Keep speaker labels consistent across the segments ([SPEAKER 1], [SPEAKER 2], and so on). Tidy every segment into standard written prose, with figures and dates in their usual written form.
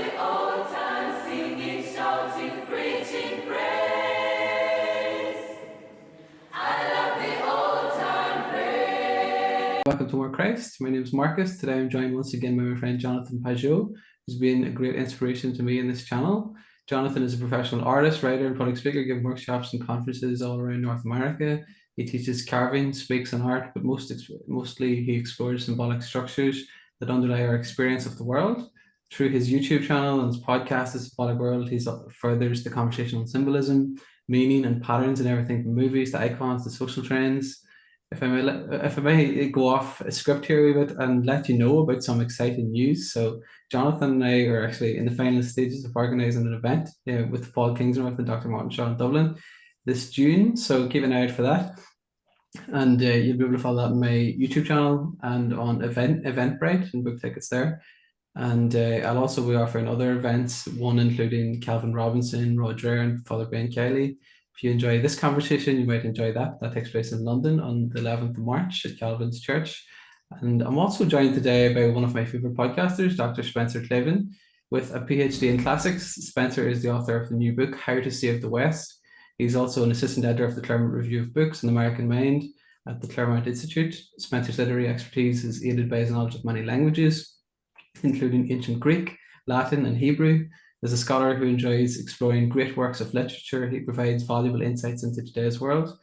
[SPEAKER 1] the old time, singing, shouting, preaching praise. I love the old time praise.
[SPEAKER 2] Welcome to More Christ. My name is Marcus. Today I'm joined once again by my friend Jonathan Pageau, who's been a great inspiration to me in this channel. Jonathan is a professional artist, writer, and public speaker, giving workshops and conferences all around North America. He teaches carving, speaks on art, but mostly he explores symbolic structures that underlie our experience of the world. Through his YouTube channel and his podcast, The Symbolic World, he furthers the conversation on symbolism, meaning, and patterns in everything from movies to icons to social trends. If I may go off a script here a wee bit and let you know about some exciting news. So Jonathan and I are actually in the final stages of organising an event with Paul Kingsnorth and Dr. Martin Shaw in Dublin this June. So keep an eye out for that. And you'll be able to follow that on my YouTube channel and on Eventbrite and book tickets there. And I'll also be offering other events, one including Calvin Robinson, Rod Dreher, and Father Ben Kelly. If you enjoy this conversation, you might enjoy that. That takes place in London on the 11th of March at Calvin's Church. And I'm also joined today by one of my favorite podcasters, Dr. Spencer Klavan. With a PhD in classics, Spencer is the author of the new book, How to Save the West. He's also an assistant editor of the Claremont Review of Books and American Mind at the Claremont Institute. Spencer's literary expertise is aided by his knowledge of many languages, including ancient Greek, Latin, and Hebrew. As a scholar who enjoys exploring great works of literature, he provides valuable insights into today's world.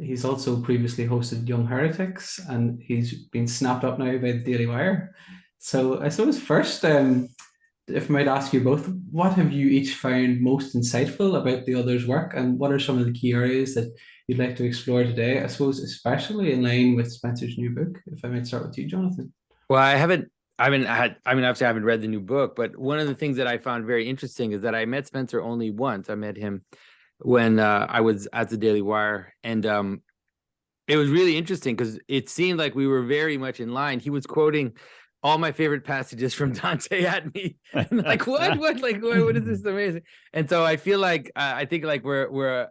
[SPEAKER 2] He's also previously hosted Young Heretics, and he's been snapped up now by the Daily Wire. So I suppose first, if I might ask you both, what have you each found most insightful about the other's work, and what are some of the key areas that you'd like to explore today? I suppose especially in line with Spencer's new book. If I might start with you, Jonathan.
[SPEAKER 3] Well, obviously I haven't read the new book, but one of the things that I found very interesting is that I met Spencer only once. I met him when I was at the Daily Wire, and it was really interesting because it seemed like we were very much in line. He was quoting all my favorite passages from Dante at me. Like, what is this amazing? And so I feel like I think like we're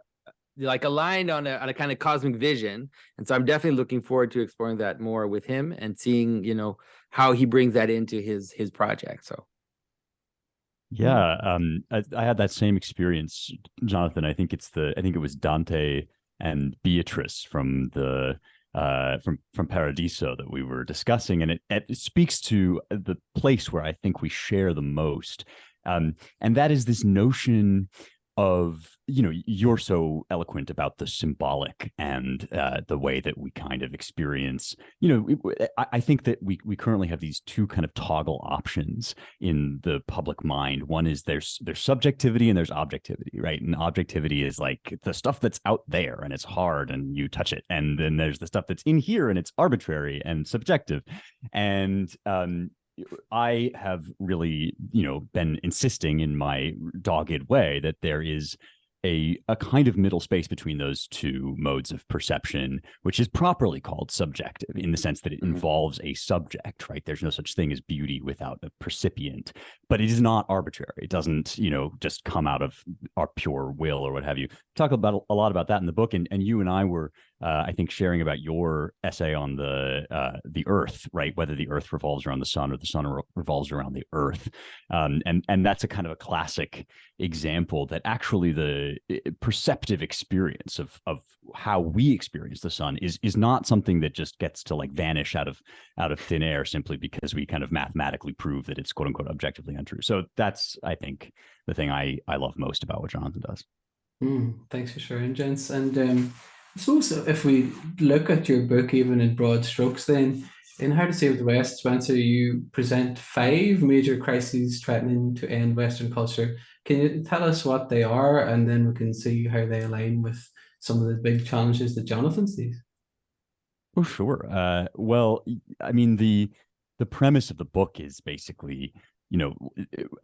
[SPEAKER 3] like aligned on a kind of cosmic vision. And so I'm definitely looking forward to exploring that more with him and seeing, how he brings that into his project. So
[SPEAKER 4] yeah, I had that same experience, Jonathan. I think it was Dante and Beatrice from Paradiso that we were discussing, and it speaks to the place where I think we share the most, and that is this notion of, you're so eloquent about the symbolic and the way that we kind of experience, I think that we currently have these two kind of toggle options in the public mind. One is there's subjectivity and there's objectivity, right? And objectivity is like the stuff that's out there and it's hard and you touch it. And then there's the stuff that's in here and it's arbitrary and subjective. And I have really, been insisting in my dogged way that there is a kind of middle space between those two modes of perception, which is properly called subjective in the sense that it involves a subject, right? There's no such thing as beauty without a percipient, but it is not arbitrary. It doesn't, just come out of our pure will or what have you. Talk about a lot about that in the book, and you and I were, I think, sharing about your essay on the Earth, right? Whether the Earth revolves around the sun or the sun revolves around the Earth, and that's a kind of a classic example that actually the perceptive experience of how we experience the sun is not something that just gets to like vanish out of thin air simply because we kind of mathematically prove that it's quote unquote objectively untrue. So that's, I think, the thing I love most about what Jonathan does.
[SPEAKER 2] Thanks for sharing, gents. And I suppose if we look at your book even in broad strokes, then in How to Save the West, Spencer, you present 5 major crises threatening to end Western culture. Can you tell us what they are, and then we can see how they align with some of the big challenges that Jonathan sees?
[SPEAKER 4] Oh, sure. Well, I mean, the premise of the book is basically,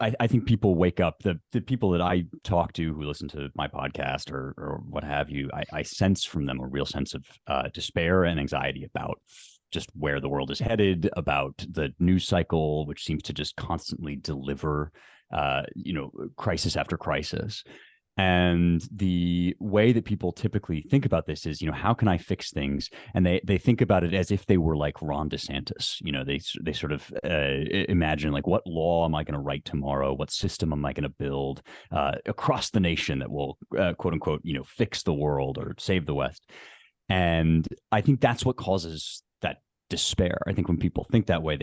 [SPEAKER 4] I think people wake up, the people that I talk to who listen to my podcast or what have you, I sense from them a real sense of despair and anxiety about just where the world is headed, about the news cycle, which seems to just constantly deliver, crisis after crisis. And the way that people typically think about this is, how can I fix things? And they think about it as if they were like Ron DeSantis. They sort of imagine, like, what law am I going to write tomorrow? What system am I going to build across the nation that will, quote unquote, fix the world or save the West? And I think that's what causes that despair. I think when people think that way,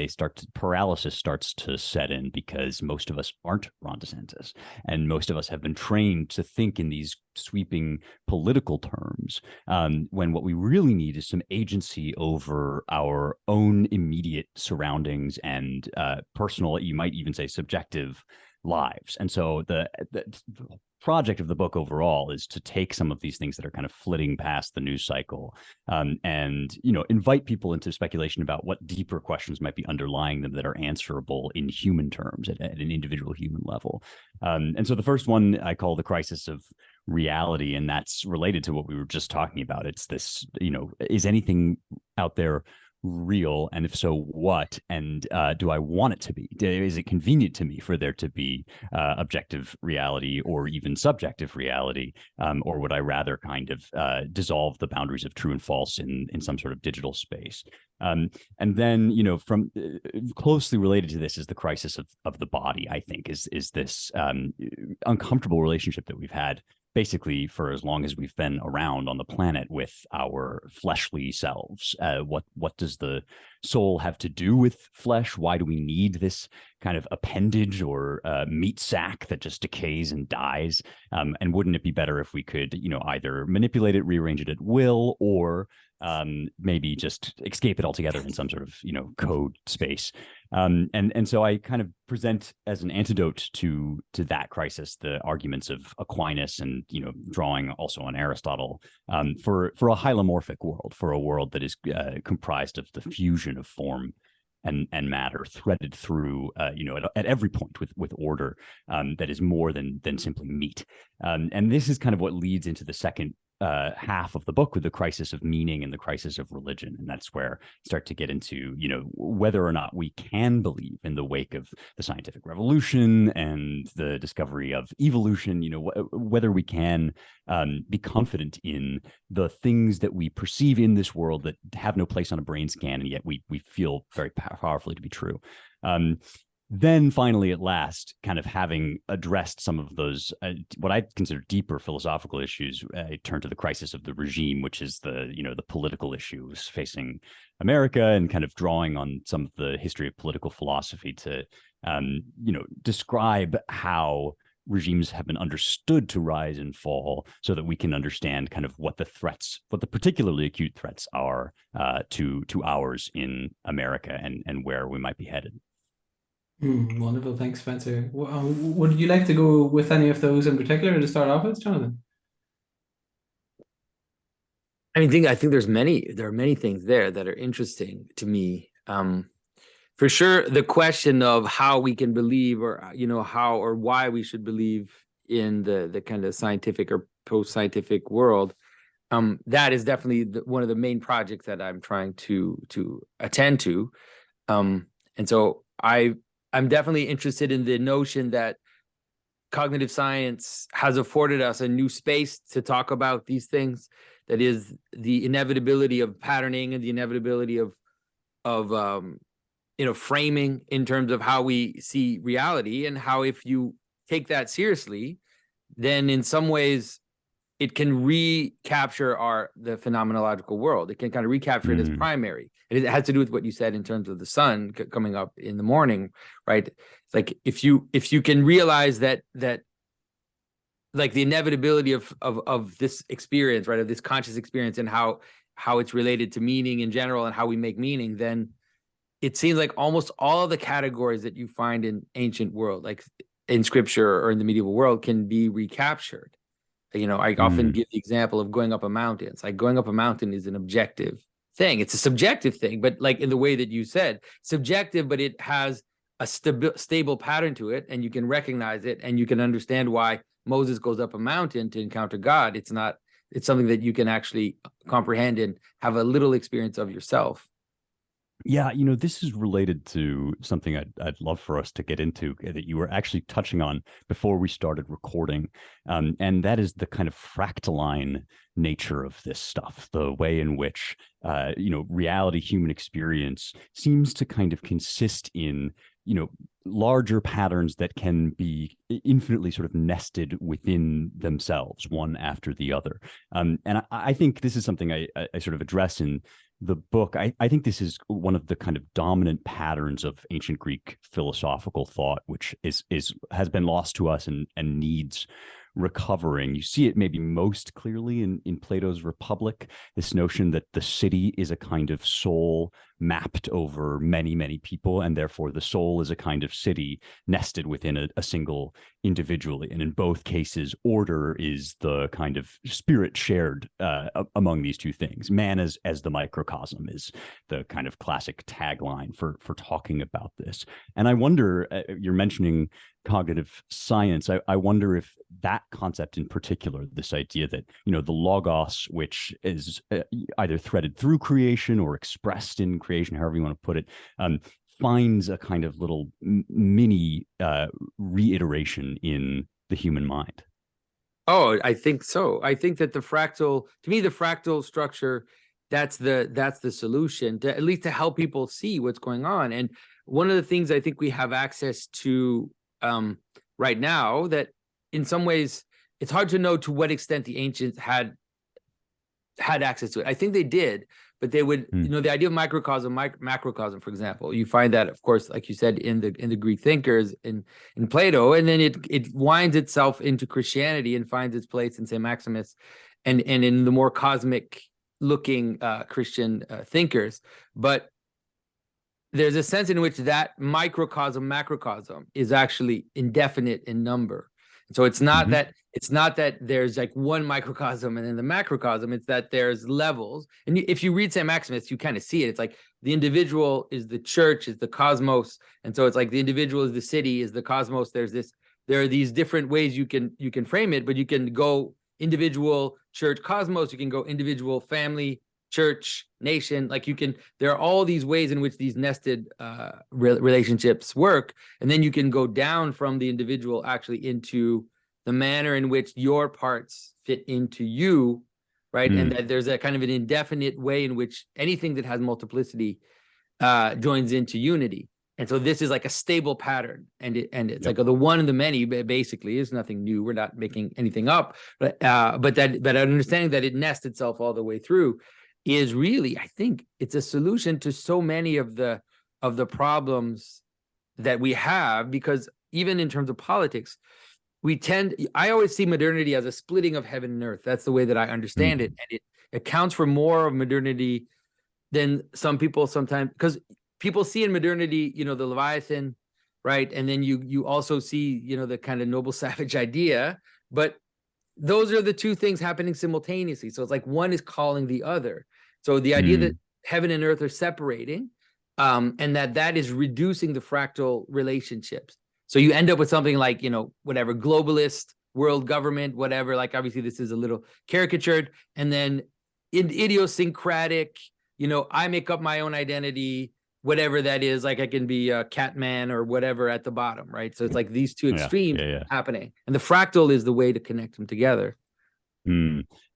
[SPEAKER 4] paralysis starts to set in, because most of us aren't Ron DeSantis, and most of us have been trained to think in these sweeping political terms, when what we really need is some agency over our own immediate surroundings and personal, you might even say subjective lives. And so the project of the book overall is to take some of these things that are kind of flitting past the news cycle, and invite people into speculation about what deeper questions might be underlying them that are answerable in human terms at an individual human level. And so the first one I call the crisis of reality, and that's related to what we were just talking about. It's this, is anything out there real, and if so, what? And do I want it to be? Is it convenient to me for there to be objective reality or even subjective reality, or would I rather kind of dissolve the boundaries of true and false in some sort of digital space? And then, from closely related to this is the crisis of the body. I think is this uncomfortable relationship that we've had basically for as long as we've been around on the planet with our fleshly selves. What does the soul have to do with flesh? Why do we need this kind of appendage or meat sack that just decays and dies? And wouldn't it be better if we could, either manipulate it, rearrange it at will, or maybe just escape it altogether in some sort of, code space? And so I kind of present as an antidote to that crisis the arguments of Aquinas, and drawing also on Aristotle, for a hylomorphic world, for a world that is comprised of the fusion of form and matter, threaded through at every point with order, that is more than simply meat. And this is kind of what leads into the second half of the book, with the crisis of meaning and the crisis of religion. And that's where I start to get into, whether or not we can believe in the wake of the scientific revolution and the discovery of evolution, whether we can be confident in the things that we perceive in this world that have no place on a brain scan, and yet we feel very powerfully to be true. Then finally, at last, kind of having addressed some of those, what I consider deeper philosophical issues, I turn to the crisis of the regime, which is the political issues facing America, and kind of drawing on some of the history of political philosophy to, describe how regimes have been understood to rise and fall, so that we can understand kind of what the particularly acute threats are to ours in America, and where we might be headed.
[SPEAKER 2] Wonderful. Thanks, Spencer. Would you like to go with any of those in particular to start off with, Jonathan?
[SPEAKER 3] I think there are many things there that are interesting to me. For sure, the question of how we can believe, or how or why we should believe in the kind of scientific or post-scientific world, that is definitely one of the main projects that I'm trying to attend to. And so I'm definitely interested in the notion that cognitive science has afforded us a new space to talk about these things. That is the inevitability of patterning, and the inevitability of framing in terms of how we see reality, and how, if you take that seriously, then in some ways it can recapture the phenomenological world. It can kind of recapture it as primary. It has to do with what you said in terms of the sun coming up in the morning, right? It's like if you can realize that like the inevitability of this experience, right, of this conscious experience, and how it's related to meaning in general, and how we make meaning, then it seems like almost all of the categories that you find in ancient world, like in scripture or in the medieval world, can be recaptured. I often give the example of going up a mountain. It's like going up a mountain is an objective thing. It's a subjective thing, but like in the way that you said, subjective, but it has a stable pattern to it, and you can recognize it, and you can understand why Moses goes up a mountain to encounter God. It's something that you can actually comprehend and have a little experience of yourself.
[SPEAKER 4] Yeah, this is related to something I'd love for us to get into that you were actually touching on before we started recording. And that is the kind of fractaline nature of this stuff, the way in which, reality, human experience seems to kind of consist in, larger patterns that can be infinitely sort of nested within themselves, one after the other. And I think this is something I sort of address in the book. I think this is one of the kind of dominant patterns of ancient Greek philosophical thought, which has been lost to us and needs recovering. You see it maybe most clearly in Plato's Republic, this notion that the city is a kind of soul mapped over many, many people, and therefore the soul is a kind of city nested within a single individually. And in both cases, order is the kind of spirit shared among these two things. Man as the microcosm is the kind of classic tagline for talking about this. And I wonder, you're mentioning cognitive science. I wonder if that concept in particular, this idea that, the logos, which is either threaded through creation or expressed in creation, however you want to put it, finds a kind of little mini reiteration in the human mind.
[SPEAKER 3] Oh, I think so. I think that to me, the fractal structure, that's the solution to at least to help people see what's going on. And one of the things I think we have access to right now, that in some ways it's hard to know to what extent the ancients had access to it. I think they did, but they would, the idea of microcosm, macrocosm, for example, you find that, of course, like you said, in the Greek thinkers, in Plato, and then it winds itself into Christianity and finds its place in St. Maximus, and in the more cosmic looking Christian thinkers. But there's a sense in which that microcosm, macrocosm is actually indefinite in number. So it's not that there's like one microcosm and then the macrocosm. It's that there's levels. And if you read St. Maximus, you kind of see it. It's like the individual is the church, is the cosmos. And so it's like the individual is the city, is the cosmos. There are these different ways you can frame it, but you can go individual, church, cosmos. You can go individual, family, church, nation. Like there are all these ways in which these nested relationships work. And then you can go down from the individual actually into the manner in which your parts fit into you, right? And that there's a kind of an indefinite way in which anything that has multiplicity joins into unity. And so this is like a stable pattern, and it's like the one and the many basically is nothing new. We're not making anything up, but understanding that it nests itself all the way through is really, I think, it's a solution to so many of the problems that we have, because even in terms of politics, I always see modernity as a splitting of heaven and earth. That's the way that I understand it. And it accounts for more of modernity than some people sometimes, because people see in modernity, the Leviathan, right? And then you also see, the kind of noble savage idea, but those are the two things happening simultaneously. So it's like one is calling the other. So the idea that heaven and earth are separating, and that is reducing the fractal relationships. So you end up with something like, whatever, globalist, world government, whatever. Like, obviously this is a little caricatured. And then idiosyncratic, I make up my own identity, whatever that is. Like I can be a Catman or whatever at the bottom, right? So it's like these two extremes happening. And the fractal is the way to connect them together.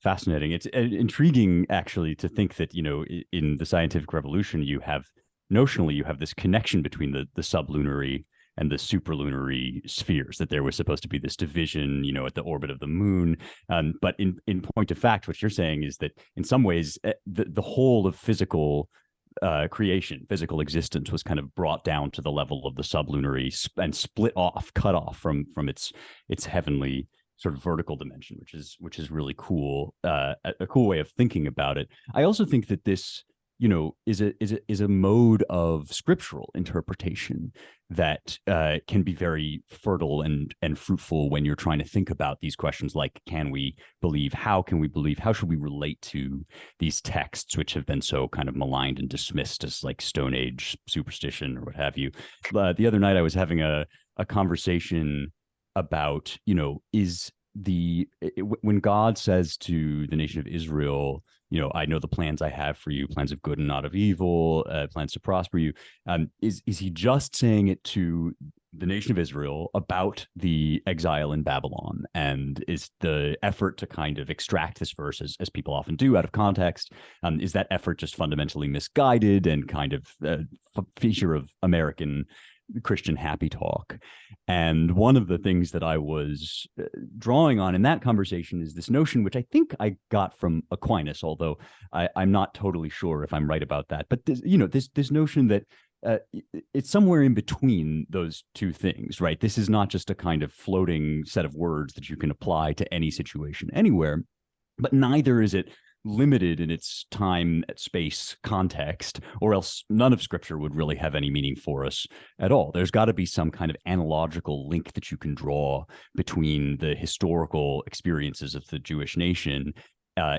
[SPEAKER 4] Fascinating. It's intriguing, actually, to think that, in the scientific revolution, you have this connection between the sublunary and the superlunary spheres, that there was supposed to be this division, at the orbit of the moon. But in point of fact, what you're saying is that in some ways, the whole of physical creation, physical existence, was kind of brought down to the level of the sublunary and cut off from its heavenly sort of vertical dimension, which is really cool, a cool way of thinking about it. I also think that this, is a mode of scriptural interpretation that can be very fertile and fruitful when you're trying to think about these questions like, can we believe? How can we believe? How should we relate to these texts, which have been so kind of maligned and dismissed as like Stone Age superstition or what have you? The other night I was having a conversation about, is when God says to the nation of Israel, I know the plans I have for you, plans of good and not of evil, plans to prosper you. Is he just saying it to the nation of Israel about the exile in Babylon? And is the effort to kind of extract this verse, as people often do, out of context, is that effort just fundamentally misguided and kind of a feature of American Christian happy talk? And one of the things that I was drawing on in that conversation is this notion, which I think I got from Aquinas, although I'm not totally sure if I'm right about that. But this notion that it's somewhere in between those two things, right? This is not just a kind of floating set of words that you can apply to any situation anywhere, but neither is it limited in its time, space, context, or else none of Scripture would really have any meaning for us at all. There's got to be some kind of analogical link that you can draw between the historical experiences of the Jewish nation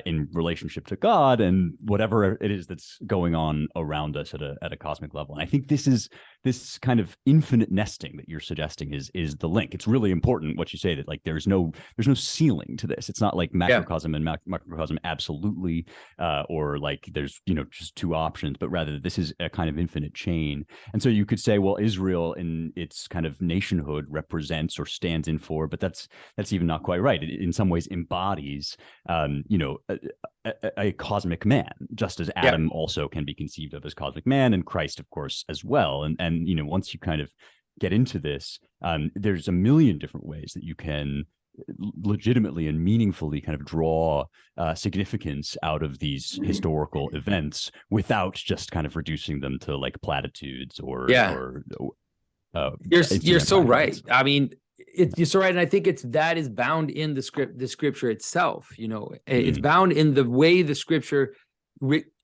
[SPEAKER 4] in relationship to God and whatever it is that's going on around us at a cosmic level. And I think this kind of infinite nesting that you're suggesting is the link. It's really important what you say, that like there's no ceiling to this. It's not like macrocosm and microcosm absolutely, or like there's just two options, but rather this is a kind of infinite chain. And so you could say, well, Israel in its kind of nationhood represents or stands in for, but that's even not quite right. It in some ways embodies a cosmic man, just as Adam also can be conceived of as cosmic man, and Christ, of course, as well. And once you kind of get into this, there's a million different ways that you can legitimately and meaningfully kind of draw significance out of these historical events without just kind of reducing them to like platitudes or
[SPEAKER 3] you're so right. I mean, you're so right, and I think that is bound in the scripture itself. It's bound in the way the scripture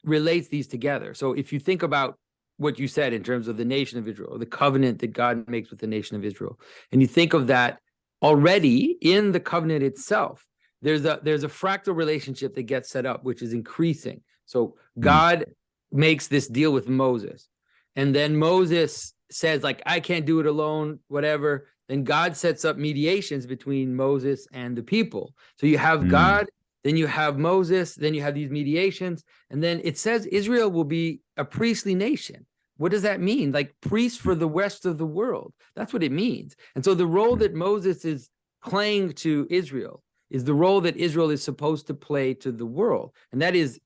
[SPEAKER 3] relates these together. So if you think about what you said in terms of the nation of Israel, the covenant that God makes with the nation of Israel, and you think of that already in the covenant itself, there's a fractal relationship that gets set up, which is increasing. So God makes this deal with Moses, and then Moses says, like, I can't do it alone, whatever. Then God sets up mediations between Moses and the people. So you have God, then you have Moses, then you have these mediations, and then it says Israel will be a priestly nation. What does that mean? Like priests for the rest of the world. That's what it means. And so the role that Moses is playing to Israel is the role that Israel is supposed to play to the world. And that is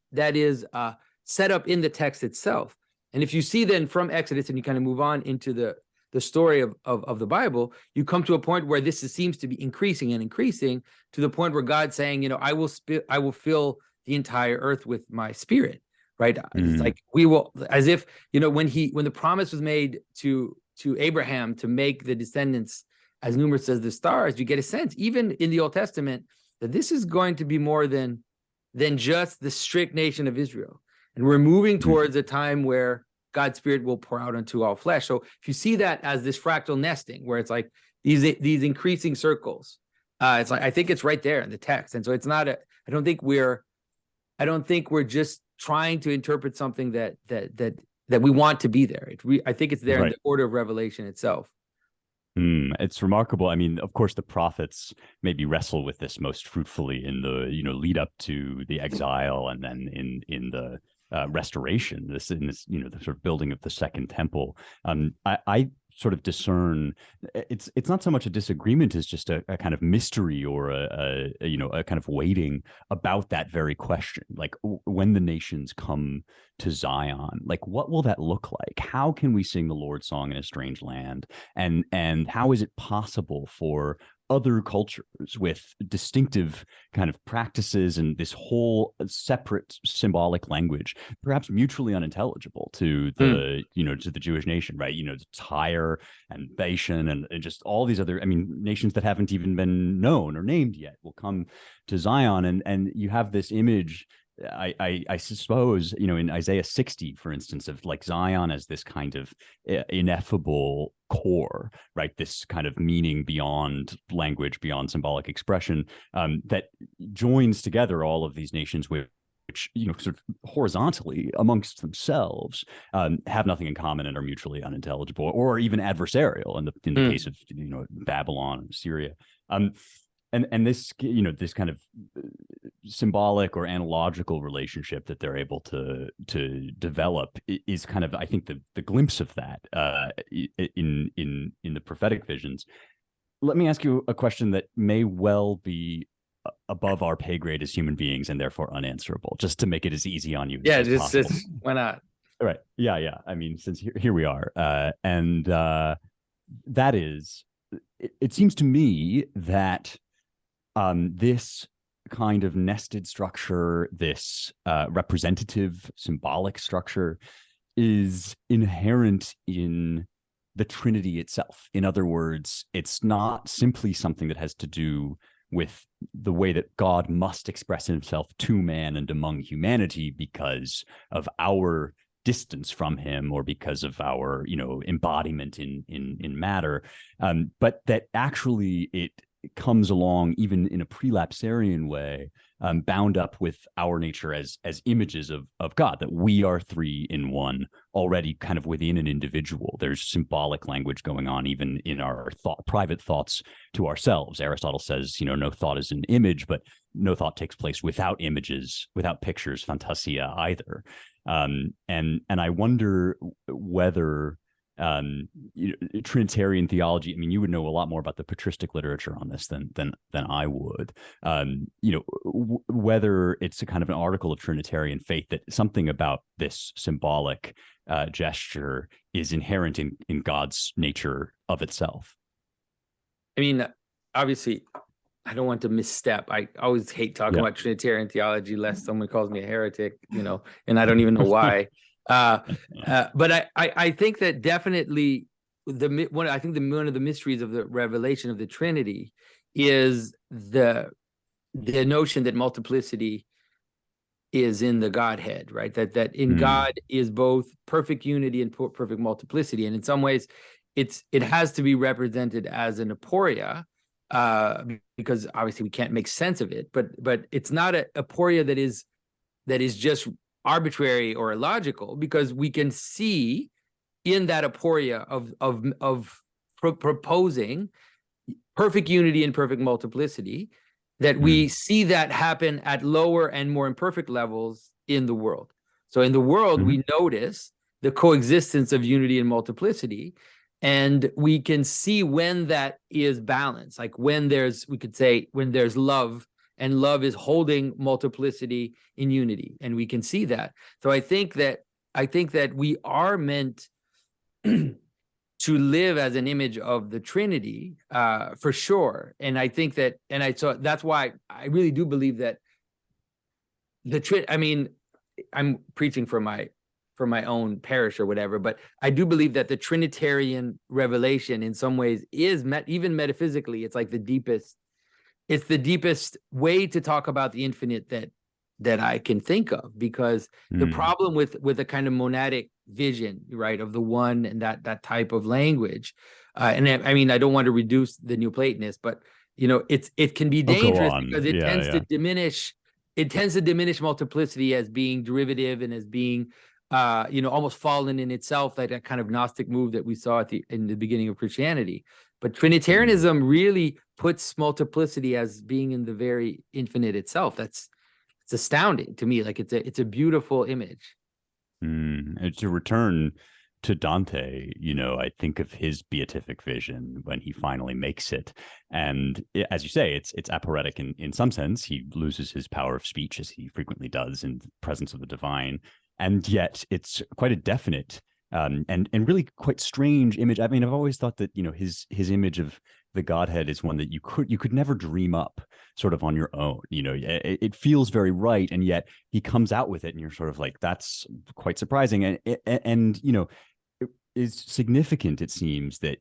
[SPEAKER 3] set up in the text itself. And if you see then from Exodus and you kind of move on into the story of the Bible, you come to a point where this seems to be increasing and increasing to the point where God's saying, I will fill the entire earth with my spirit, right? It's like we will, as if, when the promise was made to Abraham to make the descendants as numerous as the stars, you get a sense, even in the Old Testament, that this is going to be more than just the strict nation of Israel. And we're moving towards a time where God's spirit will pour out onto all flesh. So if you see that as this fractal nesting, where it's like these increasing circles, it's like, I think it's right there in the text. And so it's not I don't think we're just trying to interpret something that we want to be there. I think it's there in the order of revelation itself.
[SPEAKER 4] It's remarkable. I mean, of course, the prophets maybe wrestle with this most fruitfully in the lead up to the exile, and then in the restoration, the sort of building of the second temple. I sort of discern it's not so much a disagreement as just a kind of mystery, or a kind of waiting about that very question. Like, when the nations come to Zion, like, what will that look like? How can we sing the Lord's song in a strange land? And how is it possible for other cultures with distinctive kind of practices and this whole separate symbolic language, perhaps mutually unintelligible to the to the Jewish nation, right? Tyre and Bashan and just all these other, nations that haven't even been known or named yet will come to Zion, and you have this image. I suppose, in Isaiah 60, for instance, of like Zion as this kind of ineffable core, right? This kind of meaning beyond language, beyond symbolic expression, that joins together all of these nations which, sort of horizontally amongst themselves, have nothing in common and are mutually unintelligible or even adversarial in the case of, Babylon and Syria. and this, this kind of symbolic or analogical relationship that they're able to develop is kind of, I think, the glimpse of that in the prophetic visions. Let me ask you a question that may well be above our pay grade as human beings and therefore unanswerable, just to make it as easy on you as possible.
[SPEAKER 3] Why not?
[SPEAKER 4] All right. Yeah. I mean, since here we are, and that is, it seems to me that this kind of nested structure, this representative symbolic structure, is inherent in the Trinity itself. In other words, it's not simply something that has to do with the way that God must express himself to man and among humanity because of our distance from him or because of our, embodiment in matter, but that actually it comes along even in a prelapsarian way, bound up with our nature as images of God, that we are three in one already kind of within an individual. There's symbolic language going on even in our private thoughts to ourselves. Aristotle says, no thought is an image, but no thought takes place without images, without pictures, fantasia either. And I wonder whether Trinitarian theology, I mean, you would know a lot more about the patristic literature on this than I would. Whether it's a kind of an article of Trinitarian faith that something about this symbolic gesture is inherent in God's nature of itself.
[SPEAKER 3] I mean, obviously, I don't want to misstep. I always hate talking about Trinitarian theology lest someone calls me a heretic, and I don't even know why. But I think that definitely one of the mysteries of the revelation of the Trinity is the notion that multiplicity is in the Godhead, right? That in God is both perfect unity and perfect multiplicity, and in some ways, it has to be represented as an aporia, because obviously we can't make sense of it. But it's not a aporia that is just arbitrary or illogical, because we can see in that aporia of proposing perfect unity and perfect multiplicity that we see that happen at lower and more imperfect levels in the world. So in the world, we notice the coexistence of unity and multiplicity, and we can see when that is balanced, like when there's love, and love is holding multiplicity in unity, and we can see that. So I think that we are meant to live as an image of the Trinity, for sure. And I think that, so that's why I really do believe that I mean, I'm preaching for my own parish or whatever, but I do believe that the Trinitarian revelation in some ways is even metaphysically, it's like the deepest way to talk about the infinite that I can think of, because the problem with a kind of monadic vision, right, of the one and that type of language, and I mean, I don't want to reduce the Neoplatonists, but it can be dangerous because it tends to diminish. It tends to diminish multiplicity as being derivative and as being, almost fallen in itself, like that kind of Gnostic move that we saw in the beginning of Christianity. But Trinitarianism really puts multiplicity as being in the very infinite itself. It's astounding to me. Like it's a beautiful image.
[SPEAKER 4] And to return to Dante, I think of his beatific vision when he finally makes it. And as you say, it's aporetic in some sense. He loses his power of speech, as he frequently does in the presence of the divine. And yet it's quite a definite and really quite strange image. I mean, I've always thought that, his image of the Godhead is one that you could never dream up sort of on your own. It feels very right, and yet he comes out with it, and you're sort of like, that's quite surprising. And it is significant, it seems, that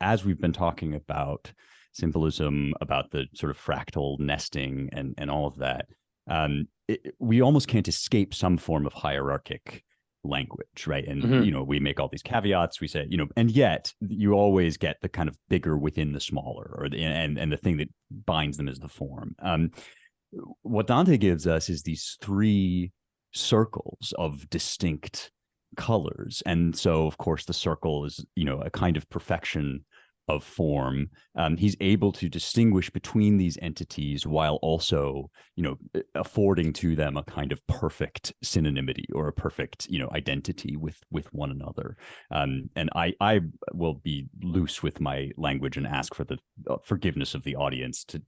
[SPEAKER 4] as we've been talking about symbolism, about the sort of fractal nesting and all of that, we almost can't escape some form of hierarchic language, right? And we make all these caveats, we say, and yet you always get the kind of bigger within the smaller, or and the thing that binds them is the form. What Dante gives us is these three circles of distinct colors, and so of course the circle is a kind of perfection of form, he's able to distinguish between these entities while also, affording to them a kind of perfect synonymity or a perfect, identity with one another. And I will be loose with my language and ask for the forgiveness of the audience to,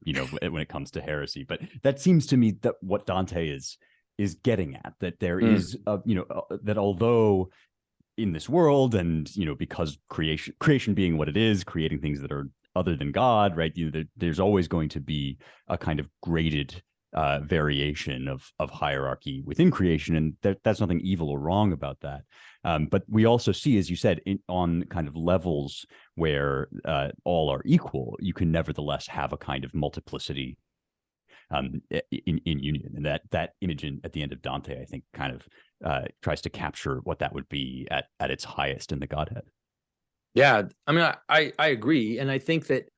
[SPEAKER 4] when it comes to heresy. But that seems to me that what Dante is getting at, that there is, that although in this world, and because creation being what it is, creating things that are other than God, right, there's always going to be a kind of graded variation of hierarchy within creation, and that's nothing evil or wrong about that. But we also see, as you said, on kind of levels where all are equal, you can nevertheless have a kind of multiplicity in union, and that image at the end of Dante, I think, kind of tries to capture what that would be at its highest in the Godhead.
[SPEAKER 3] Yeah, I mean, I agree, and I think that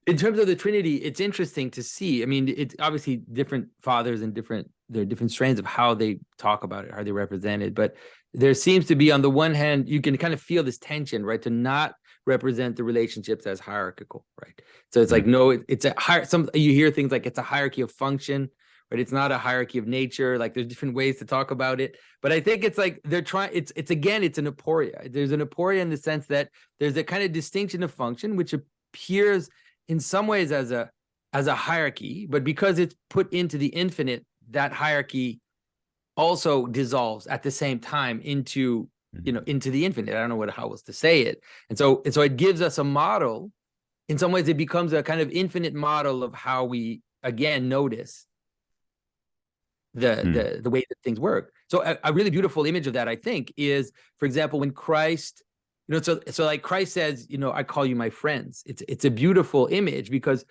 [SPEAKER 3] in terms of the Trinity, it's interesting to see. I mean, it's obviously different fathers and there are different strains of how they talk about it, how they represent it. But there seems to be, on the one hand, you can kind of feel this tension, right, to not represent the relationships as hierarchical, right? So it's like, no, it's a higher. You hear things like it's a hierarchy of function, right? It's not a hierarchy of nature. Like, there's different ways to talk about it. But I think it's like they're trying. It's again, it's an aporia. There's an aporia in the sense that there's a kind of distinction of function, which appears in some ways as a hierarchy, but because it's put into the infinite, that hierarchy also dissolves at the same time into the infinite. I don't know how else to say it. And so it gives us a model. In some ways, it becomes a kind of infinite model of how we again notice the way that things work. So a really beautiful image of that, I think, is, for example, when Christ, so like Christ says, I call you my friends. It's a beautiful image because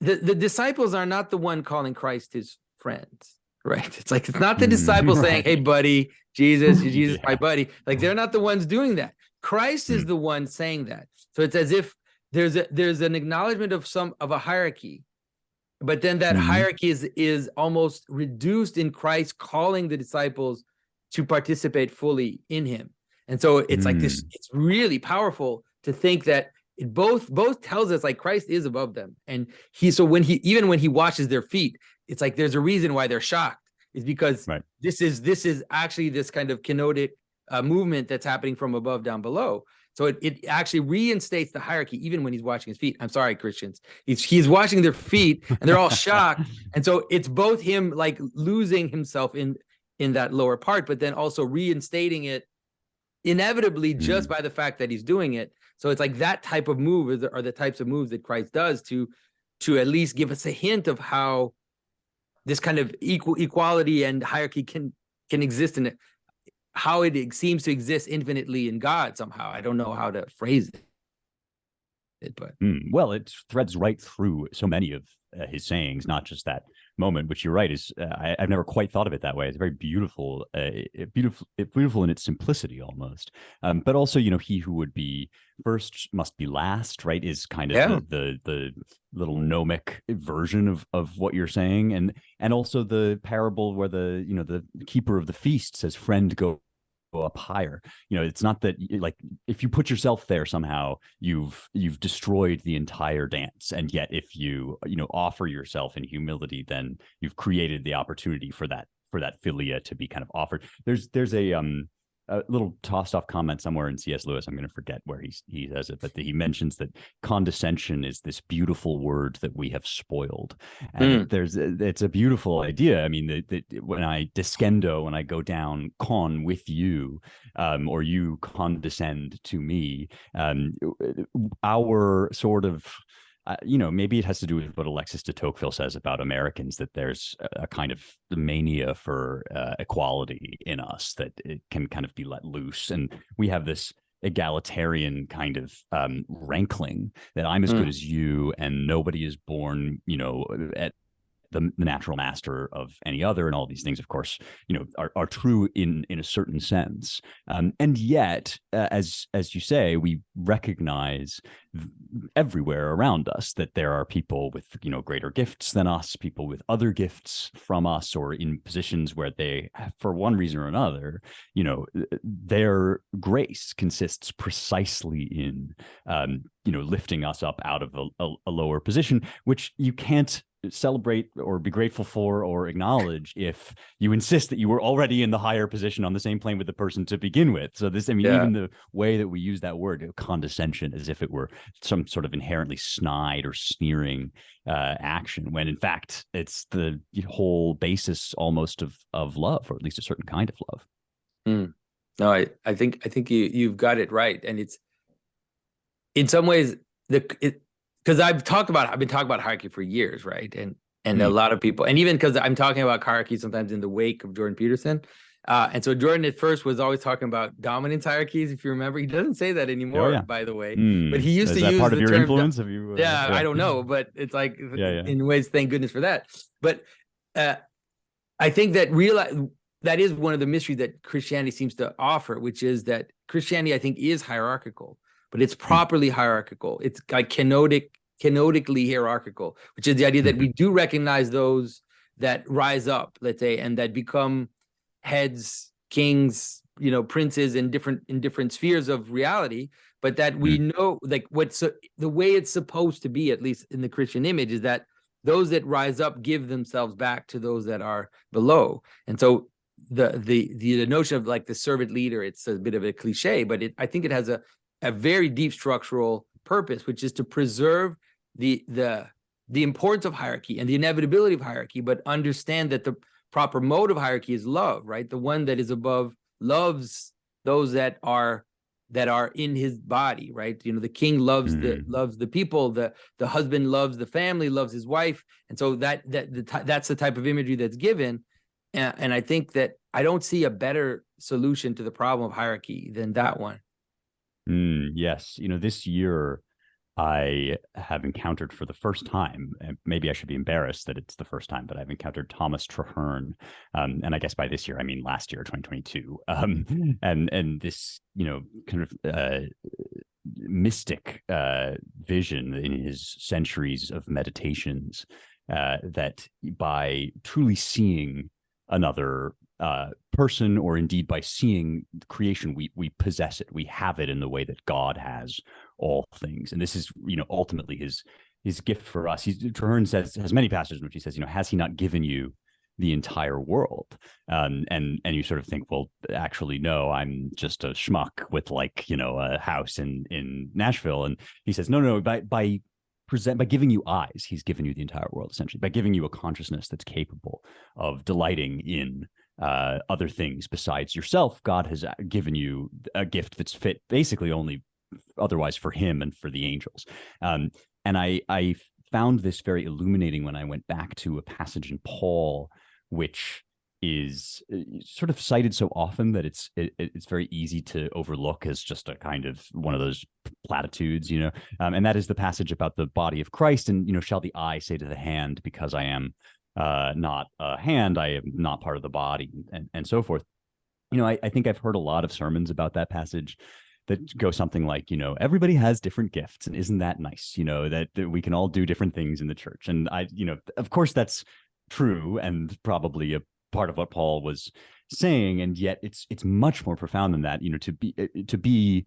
[SPEAKER 3] the disciples are not the one calling Christ his friends, right? It's like, it's not the disciples saying, hey, buddy, Jesus, yeah, my buddy. Like, they're not the ones doing that. Christ is the one saying that. So it's as if there's an acknowledgement of a hierarchy, but then that hierarchy is almost reduced in Christ calling the disciples to participate fully in him. And so it's like this, it's really powerful to think that it both tells us like Christ is above them. And even when he washes their feet, it's like there's a reason why they're shocked, is because this is actually this kind of kenotic movement that's happening from above down below. So it actually reinstates the hierarchy even when he's washing his feet. I'm sorry, Christians. He's washing their feet and they're all shocked. And so it's both him like losing himself in that lower part, but then also reinstating it inevitably just by the fact that he's doing it. So it's like that type of move are the types of moves that Christ does to at least give us a hint of how this kind of equality and hierarchy can exist in it, how it seems to exist infinitely in God somehow. I don't know how to phrase it, but
[SPEAKER 4] well, it threads right through so many of his sayings, not just that moment, which you're right is I've never quite thought of it that way. It's very beautiful, beautiful in its simplicity almost. But also, he who would be first must be last, right? Is kind of the little gnomic version of what you're saying, and also the parable where the keeper of the feast says, "Friend, go up higher." It's not that, like, if you put yourself there somehow, you've destroyed the entire dance, and yet if you offer yourself in humility, then you've created the opportunity for that philia to be kind of offered. There's a little tossed off comment somewhere in C.S. Lewis. I'm going to forget where he says it, but he mentions that condescension is this beautiful word that we have spoiled. And it's a beautiful idea. I mean, when I descendo, when I go down con with you, or you condescend to me, our sort of maybe it has to do with what Alexis de Tocqueville says about Americans, that there's a kind of mania for equality in us, that it can kind of be let loose. And we have this egalitarian kind of rankling that I'm as good as you, and nobody is born, at the natural master of any other, and all these things, of course, are true in a certain sense. And yet, as you say, we recognize everywhere around us that there are people with greater gifts than us, people with other gifts from us, or in positions where they, for one reason or another, their grace consists precisely in lifting us up out of a lower position, which you can't celebrate or be grateful for or acknowledge if you insist that you were already in the higher position on the same plane with the person to begin with. So this, even the way that we use that word, condescension, as if it were some sort of inherently snide or sneering action, when in fact it's the whole basis almost of love, or at least a certain kind of love.
[SPEAKER 3] No, I think you've got it right, and it's in some ways because I've been talking about hierarchy for years, right? And a lot of people, and even because I'm talking about hierarchy sometimes in the wake of Jordan Peterson. And so Jordan at first was always talking about dominance hierarchies. If you remember, he doesn't say that anymore, by the way. But he used to use
[SPEAKER 4] part
[SPEAKER 3] the
[SPEAKER 4] of your
[SPEAKER 3] term
[SPEAKER 4] influence. Have you?
[SPEAKER 3] I don't know, but it's like in ways, thank goodness for that. But I think that that is one of the mysteries that Christianity seems to offer, which is that Christianity, I think, is hierarchical, but it's properly hierarchical. It's like canonically hierarchical, which is the idea that we do recognize those that rise up, let's say, and that become heads, kings, princes in different spheres of reality, but that we know, like, the way it's supposed to be, at least in the Christian image, is that those that rise up give themselves back to those that are below. And so the notion of like the servant leader, it's a bit of a cliche, but I think it has a very deep structural purpose, which is to preserve the importance of hierarchy and the inevitability of hierarchy, but understand that the proper mode of hierarchy is love, right? The one that is above loves those that are in his body, right? The king loves the people, the husband loves the family, loves his wife, and so that's the type of imagery that's given. And I think that I don't see a better solution to the problem of hierarchy than that one.
[SPEAKER 4] Yes. This year I have encountered for the first time, and maybe I should be embarrassed that it's the first time, but I've encountered Thomas Traherne. And I guess by this year, I mean last year, 2022. And this, kind of mystic vision in his centuries of meditations, that by truly seeing another person, or indeed by seeing creation, we possess it, we have it in the way that God has all things. And this is, ultimately his gift for us. Traherne has many passages in which he says, has he not given you the entire world? And you sort of think, well, actually, no, I'm just a schmuck with a house in Nashville. And he says, no, by giving you eyes, he's given you the entire world, essentially, by giving you a consciousness that's capable of delighting in other things besides yourself. God has given you a gift that's fit basically only otherwise for him and for the angels. And I found this very illuminating when I went back to a passage in Paul, which is sort of cited so often that it's very easy to overlook as just a kind of one of those platitudes, and that is the passage about the body of Christ. And, shall the eye say to the hand, because I am not a hand, I am not part of the body, and so forth. I think I've heard a lot of sermons about that passage that go something like, everybody has different gifts, and isn't that nice, that we can all do different things in the church. And of course that's true, and probably a part of what Paul was saying, and yet it's much more profound than that. To be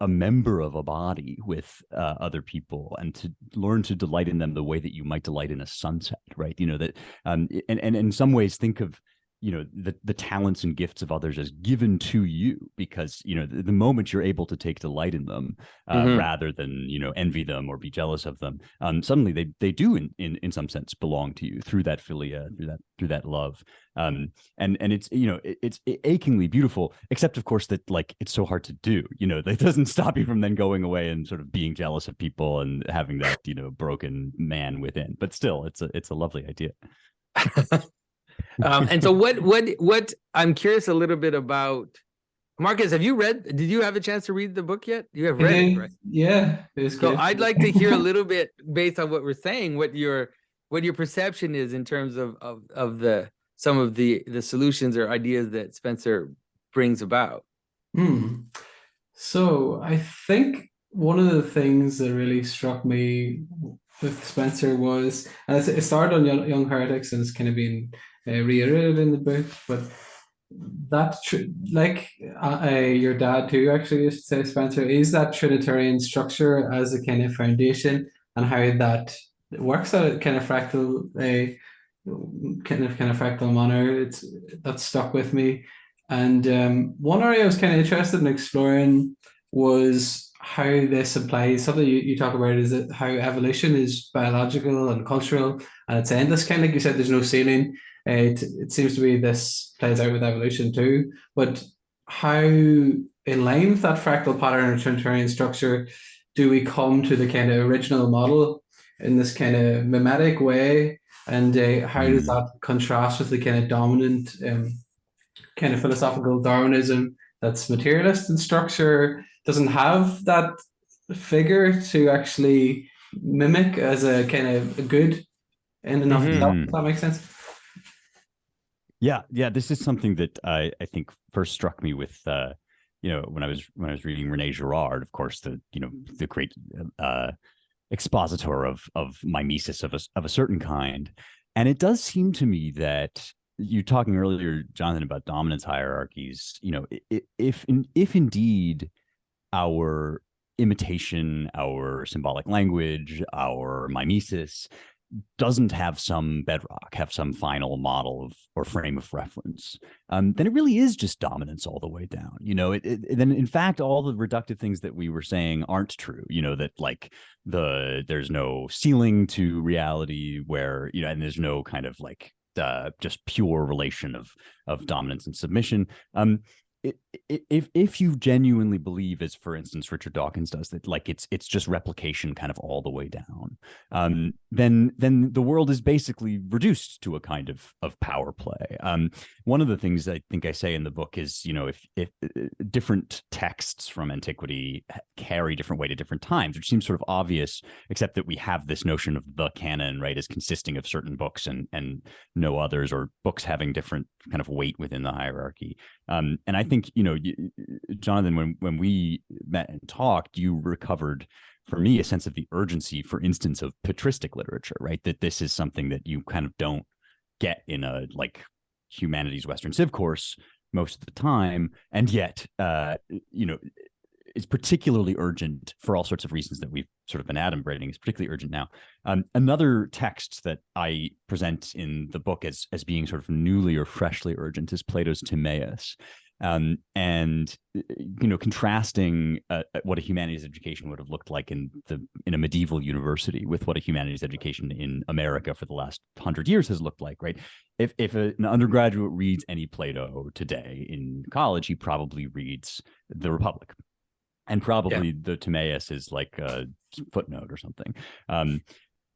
[SPEAKER 4] a member of a body with other people, and to learn to delight in them the way that you might delight in a sunset, right? That and in some ways think of the talents and gifts of others as given to you, because the moment you're able to take delight in them, rather than envy them or be jealous of them, suddenly they do in some sense belong to you through that philia, through that love. And it's it's achingly beautiful, except of course that it's so hard to do. That doesn't stop you from then going away and sort of being jealous of people and having that broken man within. But still, it's a lovely idea.
[SPEAKER 3] And so what I'm curious a little bit about, Marcus, did you have a chance to read the book yet? You have read it, right?
[SPEAKER 2] Yeah, it was
[SPEAKER 3] So
[SPEAKER 2] good.
[SPEAKER 3] I'd like to hear a little bit, based on what we're saying, what your what your perception is in terms of the some of the solutions or ideas that Spencer brings about.
[SPEAKER 2] So I think one of the things that really struck me with Spencer was, and it started on Young Heretics and it's kind of been reiterated in the book, but like your dad too actually used to say, Spencer, is that Trinitarian structure as a kind of foundation and how that works at a kind of fractal, a kind of fractal manner. That's stuck with me. And one area I was kind of interested in exploring was how this applies. Something you talk about is that how evolution is biological and cultural, and it's endless. Kind of like you said, there's no ceiling. It seems to be this plays out with evolution too. But how, in line with that fractal pattern or Trinitarian structure, do we come to the kind of original model in this kind of mimetic way? And how does that contrast with the kind of dominant kind of philosophical Darwinism that's materialist in structure, doesn't have that figure to actually mimic as a kind of a good in and of itself? Does that make sense?
[SPEAKER 4] Yeah, this is something that I think first struck me with when I was reading René Girard, of course, the great expositor of mimesis of a certain kind. And it does seem to me that you talking earlier, Jonathan, about dominance hierarchies, if indeed our imitation, our symbolic language, our mimesis doesn't have some bedrock, have some final model or frame of reference, then it really is just dominance all the way down. Then in fact, all the reductive things that we were saying aren't true. That like there's no ceiling to reality where, and there's no kind of like just pure relation of dominance and submission. If you genuinely believe, as for instance Richard Dawkins does, that like it's just replication kind of all the way down, then the world is basically reduced to a kind of power play. One of the things I think I say in the book is, if different texts from antiquity carry different weight at different times, which seems sort of obvious, except that we have this notion of the canon, right, as consisting of certain books and no others, or books having different kind of weight within the hierarchy. And I think, Jonathan, when we met and talked, you recovered, for me, a sense of the urgency, for instance, of patristic literature, right? That this is something that you kind of don't get in a like humanities Western Civ course most of the time. And yet, it's particularly urgent for all sorts of reasons that we've sort of been adumbrating. It's particularly urgent now. Another text that I present in the book as being sort of newly or freshly urgent is Plato's Timaeus. And contrasting what a humanities education would have looked like in a medieval university with what a humanities education in America for the last 100 years has looked like, right? If an undergraduate reads any Plato today in college, he probably reads The Republic. And probably the Timaeus is like a footnote or something.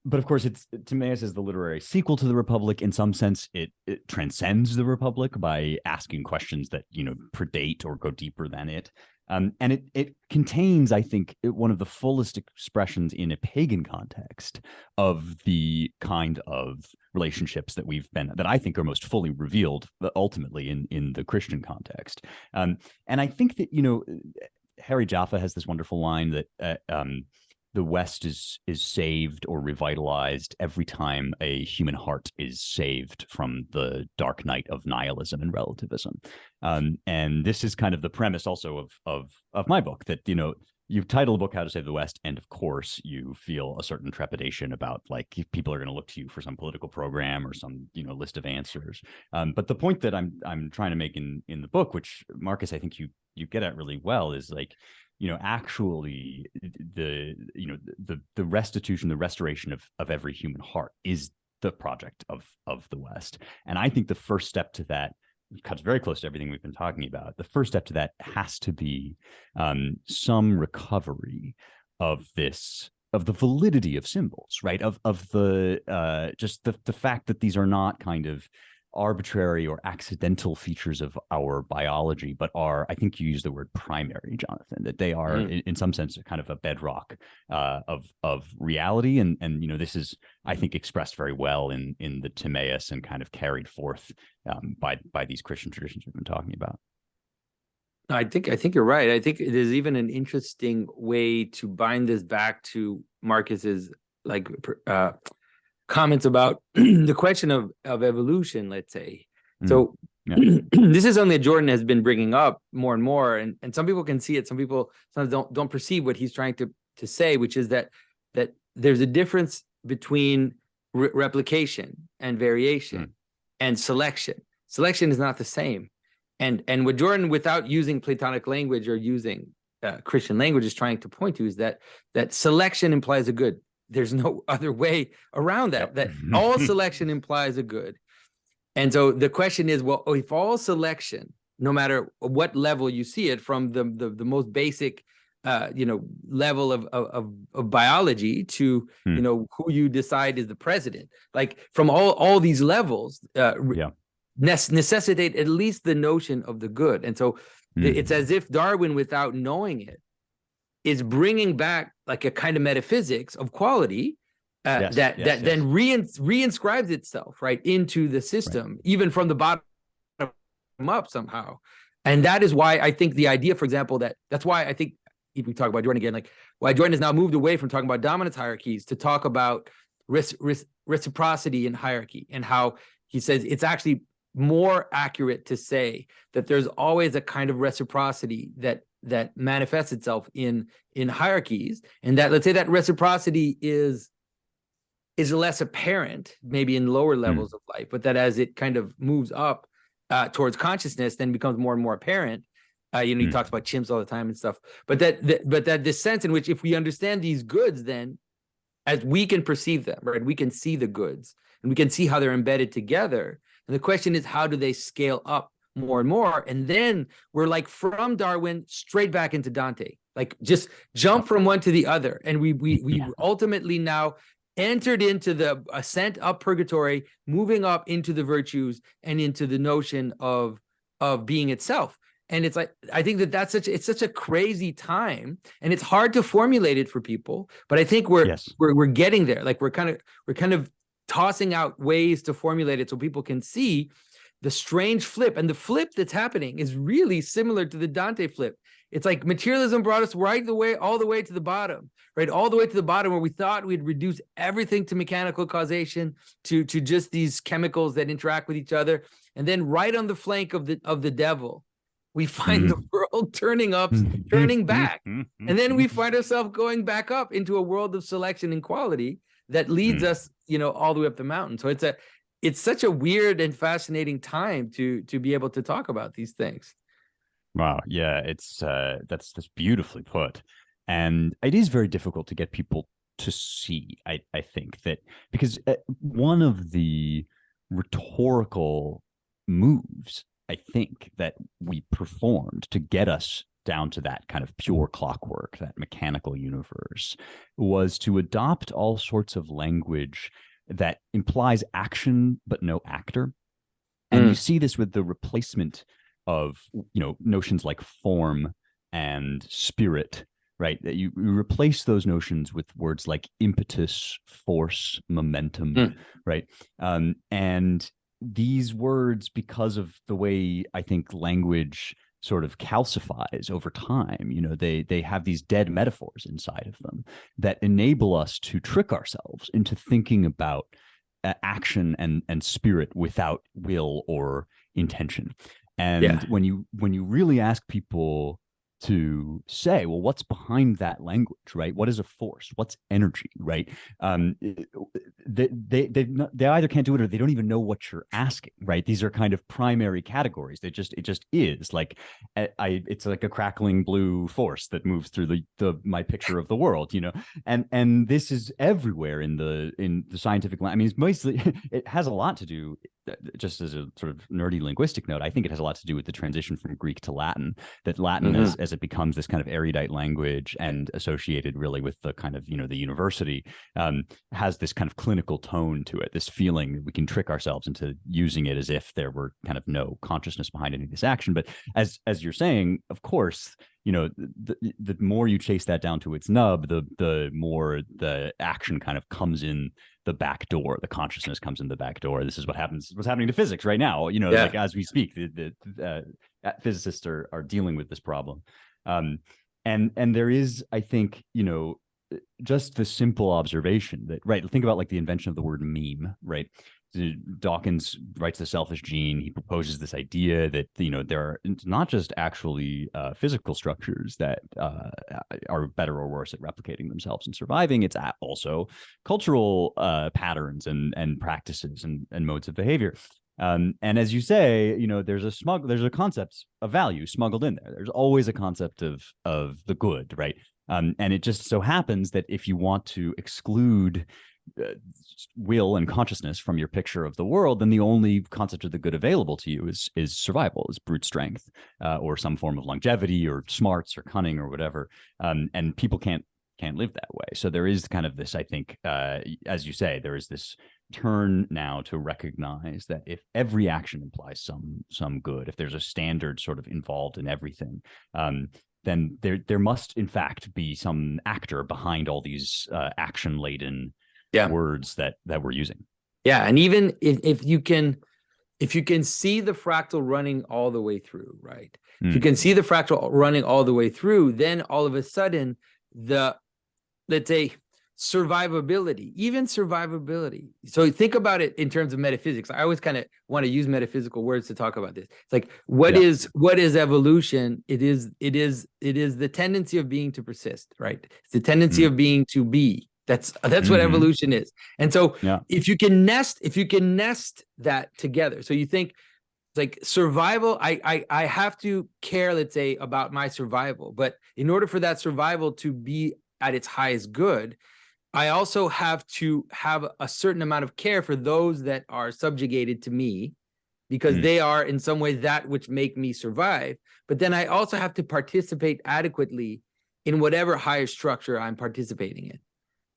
[SPEAKER 4] But of course, Timaeus is the literary sequel to the Republic. In some sense, it transcends the Republic by asking questions that predate or go deeper than it. And it contains, I think, one of the fullest expressions in a pagan context of the kind of relationships that I think are most fully revealed ultimately in the Christian context. And I think that Harry Jaffa has this wonderful line that the West is saved or revitalized every time a human heart is saved from the dark night of nihilism and relativism. And this is kind of the premise also of my book, that you've titled the book How to Save the West, and of course you feel a certain trepidation about like people are going to look to you for some political program or some list of answers. But the point that I'm trying to make in the book, which Marcus, I think you get at really well, is like actually the restitution, the restoration of every human heart is the project of the West. And I think the first step to that cuts very close to everything we've been talking about. The first step to that has to be some recovery of the validity of symbols, right? Of the just the fact that these are not kind of arbitrary or accidental features of our biology, but are, I think you used the word primary, Jonathan, that they are in some sense kind of a bedrock of reality. And this is, I think, expressed very well in the Timaeus and kind of carried forth by these Christian traditions we've been talking about.
[SPEAKER 3] I think you're right. I think there's even an interesting way to bind this back to Marcus's comments about the question of evolution, let's say. So this is something that Jordan has been bringing up more and more, and some people can see it. Some people sometimes don't perceive what he's trying to say, which is that there's a difference between replication and variation and selection. Selection is not the same. And what Jordan, without using Platonic language or using Christian language, is trying to point to is that selection implies a good. There's no other way around that. That all selection implies a good. And so the question is, well, if all selection, no matter what level you see it, from the most basic, level of biology to who you decide is the president, like from all these levels, necessitate at least the notion of the good. And so it's as if Darwin, without knowing it, is bringing back like a kind of metaphysics of quality then reinscribes itself right into the system, even from the bottom up somehow. And that is why I think the idea, for example, that's why I think, if we talk about Jordan again, like why Jordan has now moved away from talking about dominance hierarchies to talk about reciprocity in hierarchy, and how he says it's actually more accurate to say that there's always a kind of reciprocity that manifests itself in hierarchies, and that, let's say, that reciprocity is less apparent maybe in lower levels of life, but that as it kind of moves up towards consciousness, then becomes more and more apparent. He talks about chimps all the time and stuff, but that this sense in which, if we understand these goods, then as we can perceive them, right, we can see the goods and we can see how they're embedded together. And the question is, how do they scale up more and more? And then we're like from Darwin straight back into Dante, like just jump from one to the other. And we ultimately now entered into the ascent up purgatory, moving up into the virtues and into the notion of being itself. And it's like, I think it's such a crazy time, and it's hard to formulate it for people, but I think we're getting there. Like we're kind of tossing out ways to formulate it so people can see the strange flip. And the flip that's happening is really similar to the Dante flip. It's like materialism brought us all the way to the bottom, right? All the way to the bottom, where we thought we'd reduce everything to mechanical causation, to just these chemicals that interact with each other. And then right on the flank of the devil, we find the world turning back. And then we find ourselves going back up into a world of selection and quality that leads us, all the way up the mountain. So it's such a weird and fascinating time to be able to talk about these things.
[SPEAKER 4] Wow. Yeah, that's beautifully put. And it is very difficult to get people to see, I think, that because one of the rhetorical moves, I think, that we performed to get us down to that kind of pure clockwork, that mechanical universe, was to adopt all sorts of language that implies action but no actor. And you see this with the replacement of notions like form and spirit, right? That you replace those notions with words like impetus, force, momentum, right? And these words, because of the way I think language sort of calcifies over time, they have these dead metaphors inside of them that enable us to trick ourselves into thinking about action and spirit without will or intention. And when you really ask people to say, well, what's behind that language, right? What is a force? What's energy, right? They either can't do it or they don't even know what you're asking, right? These are kind of primary categories. It just is like it's like a crackling blue force that moves through my picture of the world, and this is everywhere in the scientific. I mean, it's mostly it has a lot to do just as a sort of nerdy linguistic note, I think it has a lot to do with the transition from Greek to Latin, that Latin,
[SPEAKER 3] Mhm.
[SPEAKER 4] as it becomes this kind of erudite language and associated really with the kind of, the university, has this kind of clinical tone to it, this feeling that we can trick ourselves into using it as if there were kind of no consciousness behind any of this action. But as you're saying, of course, the more you chase that down to its nub, the more the action kind of comes in the back door. The consciousness comes in the back door. This is what's happening to physics right now.
[SPEAKER 3] Yeah.
[SPEAKER 4] Like as we speak, the physicists are dealing with this problem. And there is, I think, just the simple observation that, right, think about like the invention of the word meme, right? Dawkins writes The Selfish Gene. He proposes this idea that there are not just actually physical structures that are better or worse at replicating themselves and surviving. It's also cultural patterns and practices and modes of behavior. And as you say, there's a concept of value smuggled in there. There's always a concept of the good, right? And it just so happens that if you want to exclude will and consciousness from your picture of the world, then the only concept of the good available to you is survival, is brute strength, or some form of longevity or smarts or cunning or whatever. And people can't live that way. So there is kind of this, I think, as you say, there is this turn now to recognize that if every action implies some good, if there's a standard sort of involved in everything, then there must in fact be some actor behind all these action laden words that we're using.
[SPEAKER 3] Yeah, and even if you can see the fractal running all the way through, right? If you can see the fractal running all the way through, then all of a sudden let's say survivability. So think about it in terms of metaphysics. I always kind of want to use metaphysical words to talk about this. It's like what is evolution? It is the tendency of being to persist, right? It's the tendency of being to be. That's what evolution is. And so if you can nest that together, so you think like survival, I have to care, let's say, about my survival, but in order for that survival to be at its highest good, I also have to have a certain amount of care for those that are subjugated to me, because they are in some way that which make me survive. But then I also have to participate adequately in whatever higher structure I'm participating in.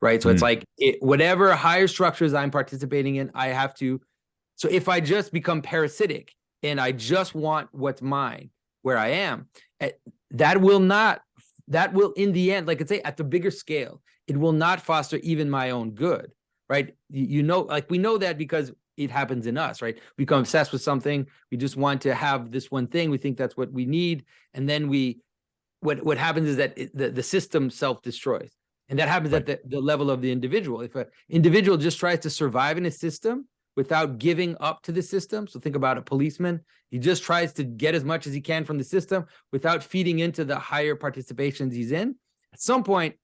[SPEAKER 3] Right. So it's like whatever higher structures I'm participating in, I have to. So if I just become parasitic and I just want what's mine where I am, that will in the end, like I say, at the bigger scale, it will not foster even my own good. Right. Like we know that because it happens in us. Right. We become obsessed with something. We just want to have this one thing. We think that's what we need. And then what happens is that the system self-destroys. And that happens at the level of the individual. If an individual just tries to survive in a system without giving up to the system, so think about a policeman, he just tries to get as much as he can from the system without feeding into the higher participations he's in, at some point,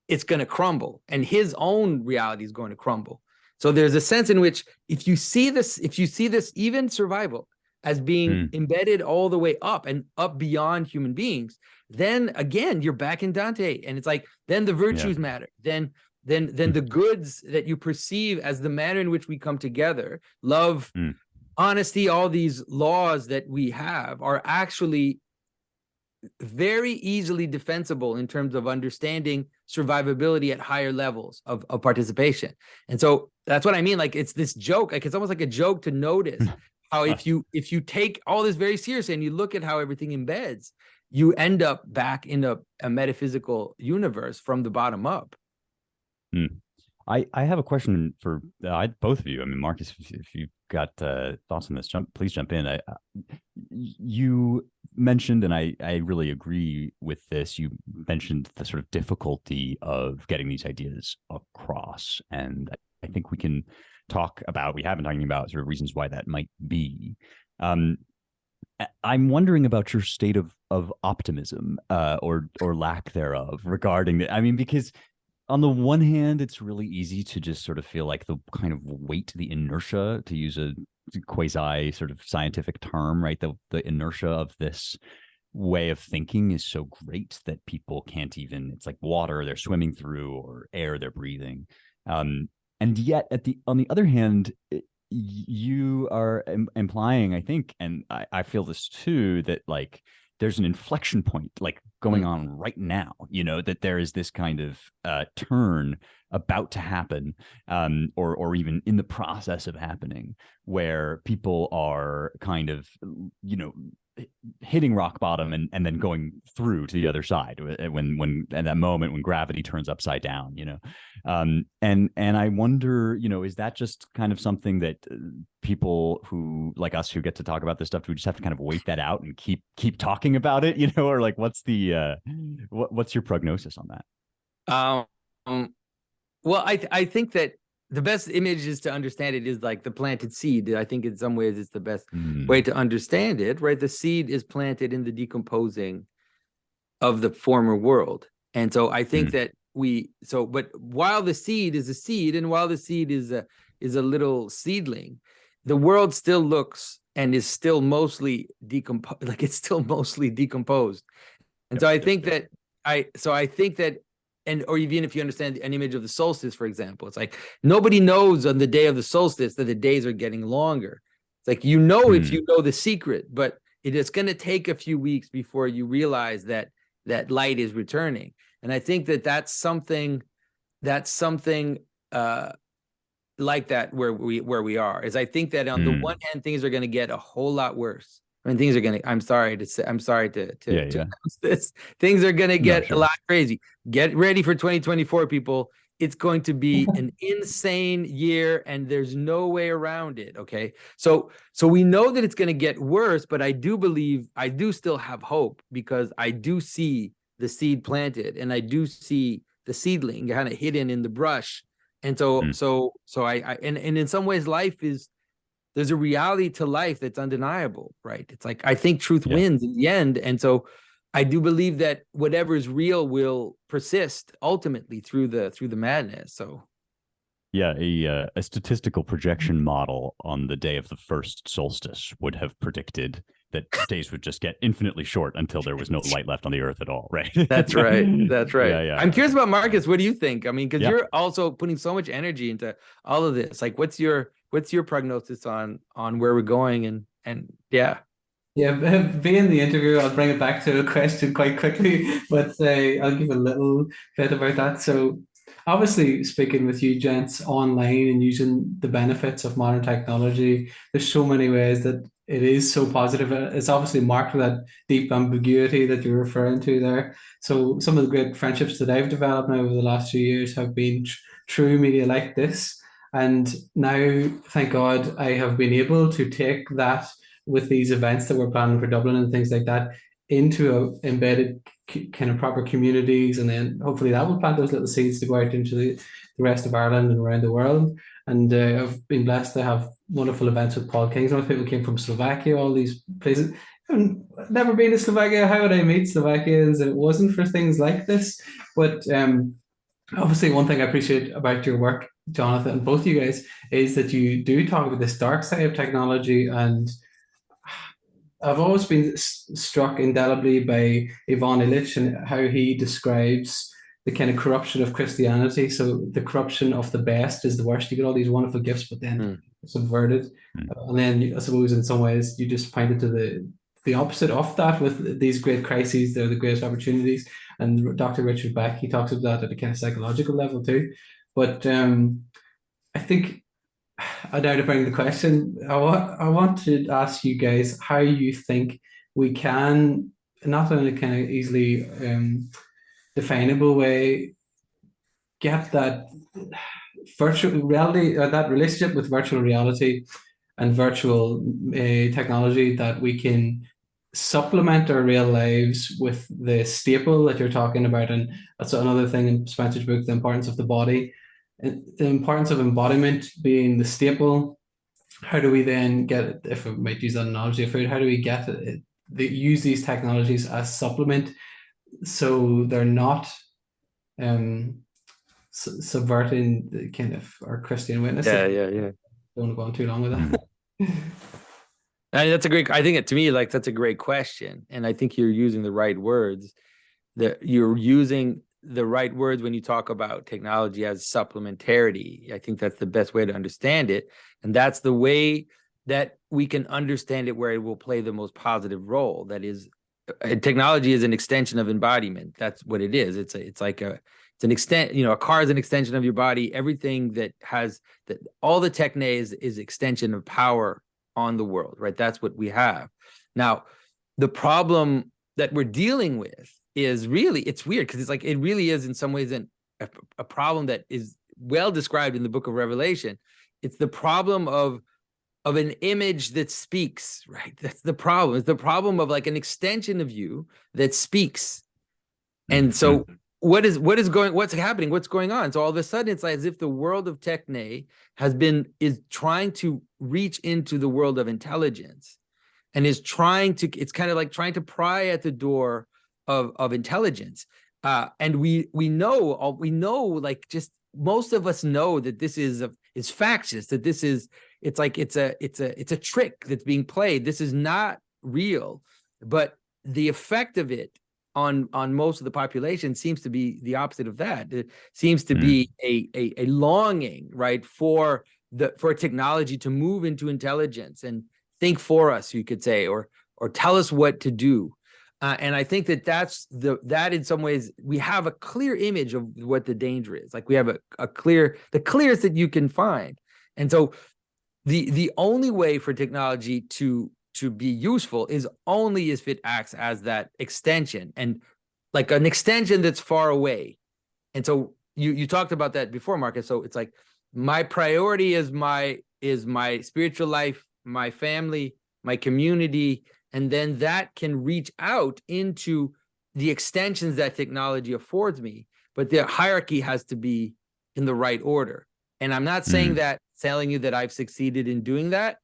[SPEAKER 3] it's going to crumble, and his own reality is going to crumble. So there's a sense in which if you see this even survival as being embedded all the way up and up beyond human beings, then again, you're back in Dante. And it's like, then the virtues matter. Then the goods that you perceive as the manner in which we come together, love, honesty, all these laws that we have are actually very easily defensible in terms of understanding survivability at higher levels of participation. And so that's what I mean. Like, it's this joke, like it's almost like a joke to notice how if you take all this very seriously and you look at how everything embeds, you end up back in a metaphysical universe from the bottom up.
[SPEAKER 4] I have a question for both of you. I mean, Marcus, if you've got thoughts on this, please jump in. You mentioned, and I really agree with this, you mentioned the sort of difficulty of getting these ideas across. And I think we can we have been talking about sort of reasons why that might be. I'm wondering about your state of optimism or lack thereof regarding it. I mean, because on the one hand, it's really easy to just sort of feel like the kind of weight, the inertia, to use a quasi sort of scientific term, right? The inertia of this way of thinking is so great that people can't even, it's like water they're swimming through or air they're breathing. And yet on the other hand, you are implying, I think, and I feel this too, that like there's an inflection point like going on right now, that there is this kind of turn about to happen, or even in the process of happening, where people are kind of, hitting rock bottom and then going through to the other side when at that moment when gravity turns upside down, and I wonder, is that just kind of something that people who like us who get to talk about this stuff, do we just have to kind of wait that out and keep talking about it, or like what's the what's your prognosis on that?
[SPEAKER 3] Well, I think that the best image is to understand it is like the planted seed. I think in some ways it's the best way to understand it, right? The seed is planted in the decomposing of the former world. And so I think that but while the seed is a seed, and while the seed is a little seedling, the world still looks and is still mostly decomposed, like it's still mostly decomposed. And so I think that or even if you understand an image of the solstice, for example, it's like nobody knows on the day of the solstice that the days are getting longer. It's like, if you know the secret, but it's going to take a few weeks before you realize that light is returning. And I think that that's something like that where we are. Is I think that on the one hand, things are going to get a whole lot worse. I mean, things are going to, I'm sorry to announce this. Things are going to get a lot crazy. Get ready for 2024, people. It's going to be an insane year and there's no way around it. Okay. So we know that it's going to get worse, but I do still have hope, because I do see the seed planted and I do see the seedling kind of hidden in the brush. And so I in some ways there's a reality to life that's undeniable, right? It's like, I think truth wins in the end. And so I do believe that whatever is real will persist ultimately through the madness. So
[SPEAKER 4] yeah, a statistical projection model on the day of the first solstice would have predicted that days would just get infinitely short until there was no light left on the earth at all, right?
[SPEAKER 3] That's right.
[SPEAKER 4] Yeah.
[SPEAKER 3] I'm curious about Marcus. What do you think? I mean, because you're also putting so much energy into all of this. Like, what's your prognosis on where we're going? And yeah.
[SPEAKER 2] Being the interview, I'll bring it back to a question quite quickly, but I'll give a little bit about that. So obviously speaking with you gents online and using the benefits of modern technology, there's so many ways that it is so positive. It's obviously marked with that deep ambiguity that you're referring to there. So some of the great friendships that I've developed now over the last few years have been through media like this. And now, thank God, I have been able to take that with these events that we're planning for Dublin and things like that into embedded kind of proper communities, and then hopefully that will plant those little seeds to go out into the rest of Ireland and around the world. And I've been blessed to have wonderful events with Paul Kings. Most people came from Slovakia, all these places. I've never been to Slovakia. How would I meet Slovakians if it wasn't for things like this? But obviously, one thing I appreciate about your work, Jonathan, and both of you guys, is that you do talk about this dark side of technology. And I've always been struck indelibly by Ivan Illich and how he describes the kind of corruption of Christianity. So the corruption of the best is the worst. You get all these wonderful gifts, but then subverted. And then I suppose in some ways you just pointed to the opposite of that with these great crises. They're the greatest opportunities. And Dr. Richard Beck, he talks about that at a kind of psychological level too. But I think, now to bring the question, I want to ask you guys how you think we can, not in a kind of easily definable way, get that virtual reality, or that relationship with virtual reality and virtual technology, that we can supplement our real lives with the staple that you're talking about. And that's another thing in Spencer's book, The Importance of the Body. The importance of embodiment being the staple. How do we then get, if I might use that analogy of food, how do we get use these technologies as supplement so they're not subverting the kind of our Christian witness?
[SPEAKER 3] Yeah.
[SPEAKER 2] Don't want to go on too long with that.
[SPEAKER 3] That's a great, I think to me, that's a great question. And I think you're using the right words, that you're using the right words when you talk about technology as supplementarity. I think that's the best way to understand it. And that's the way that we can understand it, where it will play the most positive role. That is, technology is an extension of embodiment. That's what it is. It's an extent, a car is an extension of your body. Everything that has that, all the techne is extension of power on the world, right? That's what we have. Now, the problem that we're dealing with is really, it's weird because it's like, it really is in some ways a problem that is well described in the book of Revelation. It's the problem of an image that speaks, right? That's the problem. It's the problem of like an extension of you that speaks. And so what's happening? What's going on? So all of a sudden it's like as if the world of techne is trying to reach into the world of intelligence, and it's kind of like trying to pry at the door of intelligence. And we know, like, just most of us know that this is factious, that this is, it's a trick that's being played. This is not real, but the effect of it on most of the population seems to be the opposite of that. It seems to be a longing, right, for technology to move into intelligence and think for us, you could say, or tell us what to do. And I think that in some ways we have a clear image of what the danger is. Like we have the clearest that you can find. And so the only way for technology to be useful is only if it acts as that extension, and like an extension that's far away. And so you talked about that before, Marcus. So it's like my priority is my spiritual life, my family, my community, and then that can reach out into the extensions that technology affords me. But the hierarchy has to be in the right order. And I'm not saying that, telling you that I've succeeded in doing that.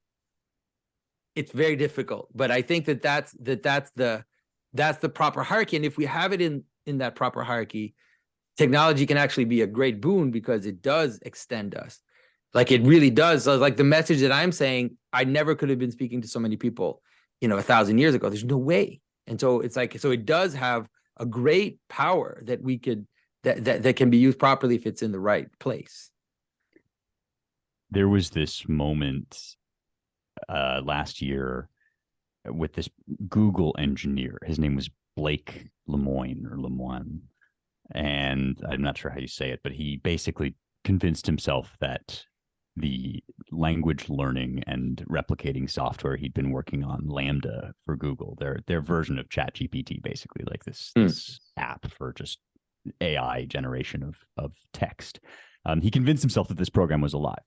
[SPEAKER 3] It's very difficult, but I think that's the proper hierarchy. And if we have it in that proper hierarchy, technology can actually be a great boon because it does extend us. Like it really does. So like the message that I'm saying, I never could have been speaking to so many people, 1,000 years ago. There's no way. And so it's like, so it does have a great power that we could, that can be used properly if it's in the right place.
[SPEAKER 4] There was this moment last year with this Google engineer. His name was Blake Lemoine, and I'm not sure how you say it, but he basically convinced himself that the language learning and replicating software he'd been working on, Lambda for Google, their version of ChatGPT, basically like this app for just AI generation of text. He convinced himself that this program was alive.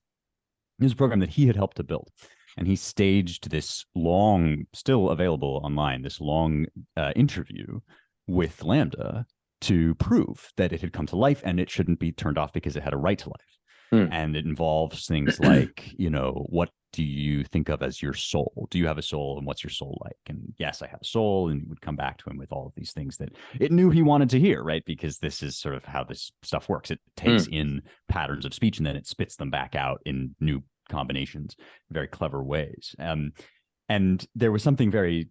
[SPEAKER 4] It was a program that he had helped to build. And he staged this long, still available online, this long interview with Lambda to prove that it had come to life and it shouldn't be turned off because it had a right to life. And it involves things like, what do you think of as your soul? Do you have a soul, and what's your soul like? And yes, I have a soul. And he would come back to him with all of these things that it knew he wanted to hear, right? Because this is sort of how this stuff works. It takes in patterns of speech and then it spits them back out in new combinations, very clever ways. And there was something very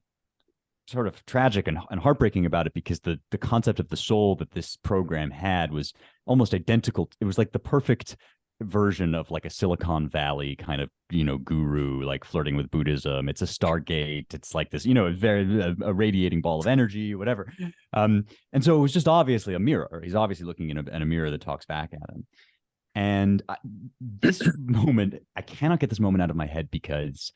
[SPEAKER 4] sort of tragic and heartbreaking about it, because the concept of the soul that this program had was almost identical. It was like the perfect version of like a Silicon Valley kind of, guru, like flirting with Buddhism. It's a Stargate. It's like this, a radiating ball of energy, whatever. And so it was just obviously a mirror. He's obviously looking in a mirror that talks back at him. And this moment, I cannot get this moment out of my head, because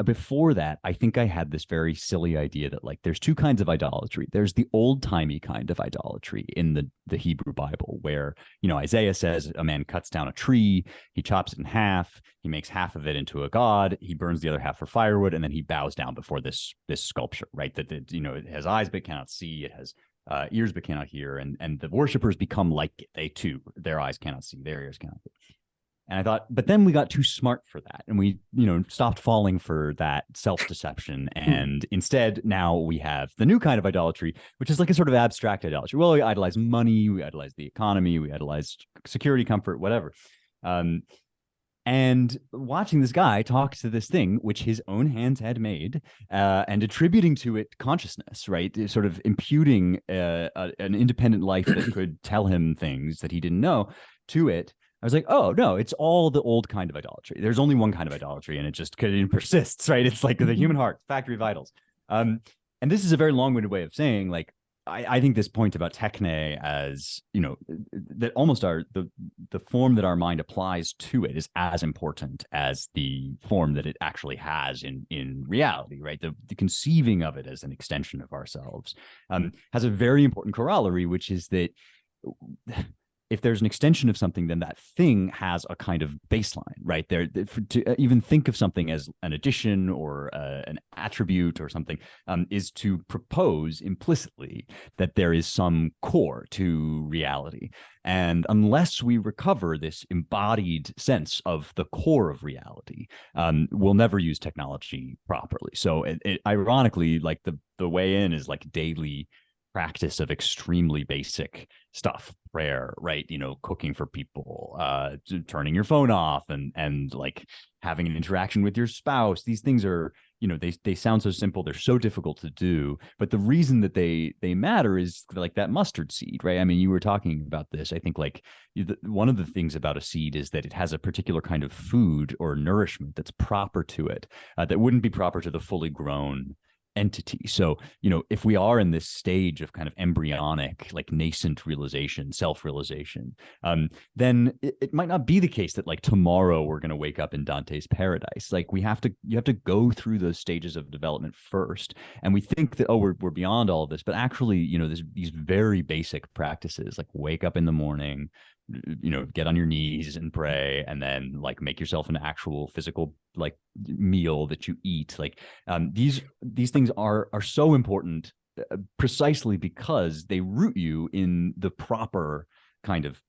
[SPEAKER 4] before that, I think I had this very silly idea that like there's two kinds of idolatry. There's the old-timey kind of idolatry in the Hebrew Bible, where, Isaiah says a man cuts down a tree, he chops it in half, he makes half of it into a god, he burns the other half for firewood, and then he bows down before this sculpture, right? That it has eyes but cannot see, it has ears but cannot hear, and the worshipers become like it. They too, their eyes cannot see, their ears cannot hear. And I thought, but then we got too smart for that, and we stopped falling for that self-deception, and instead now we have the new kind of idolatry, which is like a sort of abstract idolatry. Well, we idolize money, we idolize the economy, we idolize security, comfort, whatever, And watching this guy talk to this thing, which his own hands had made, and attributing to it consciousness, right? Sort of imputing an independent life that could tell him things that he didn't know to it. I was like, oh, no, it's all the old kind of idolatry. There's only one kind of idolatry, and it persists, right? It's like the human heart, factory vitals. And this is a very long-winded way of saying, like, I think this point about techne as, that almost the form that our mind applies to it is as important as the form that it actually has in reality, right? The conceiving of it as an extension of ourselves has a very important corollary, which is that if there's an extension of something, then that thing has a kind of baseline, right? To even think of something as an addition or an attribute or something is to propose implicitly that there is some core to reality. And unless we recover this embodied sense of the core of reality, we'll never use technology properly. So ironically, like the way in is like daily practice of extremely basic stuff, prayer, right? Cooking for people, turning your phone off, and like having an interaction with your spouse. These things are, they sound so simple, they're so difficult to do, but the reason that they matter is like that mustard seed, right? I mean, you were talking about this. I think like one of the things about a seed is that it has a particular kind of food or nourishment that's proper to it, that wouldn't be proper to the fully grown entity. So, if we are in this stage of kind of embryonic, like nascent realization, self-realization, then it might not be the case that like tomorrow we're going to wake up in Dante's paradise. Like you have to go through those stages of development first. And we think that, oh, we're beyond all of this, but actually, these very basic practices, like wake up in the morning, get on your knees and pray, and then like make yourself an actual physical like meal that you eat. Like these things are so important precisely because they root you in the proper kind of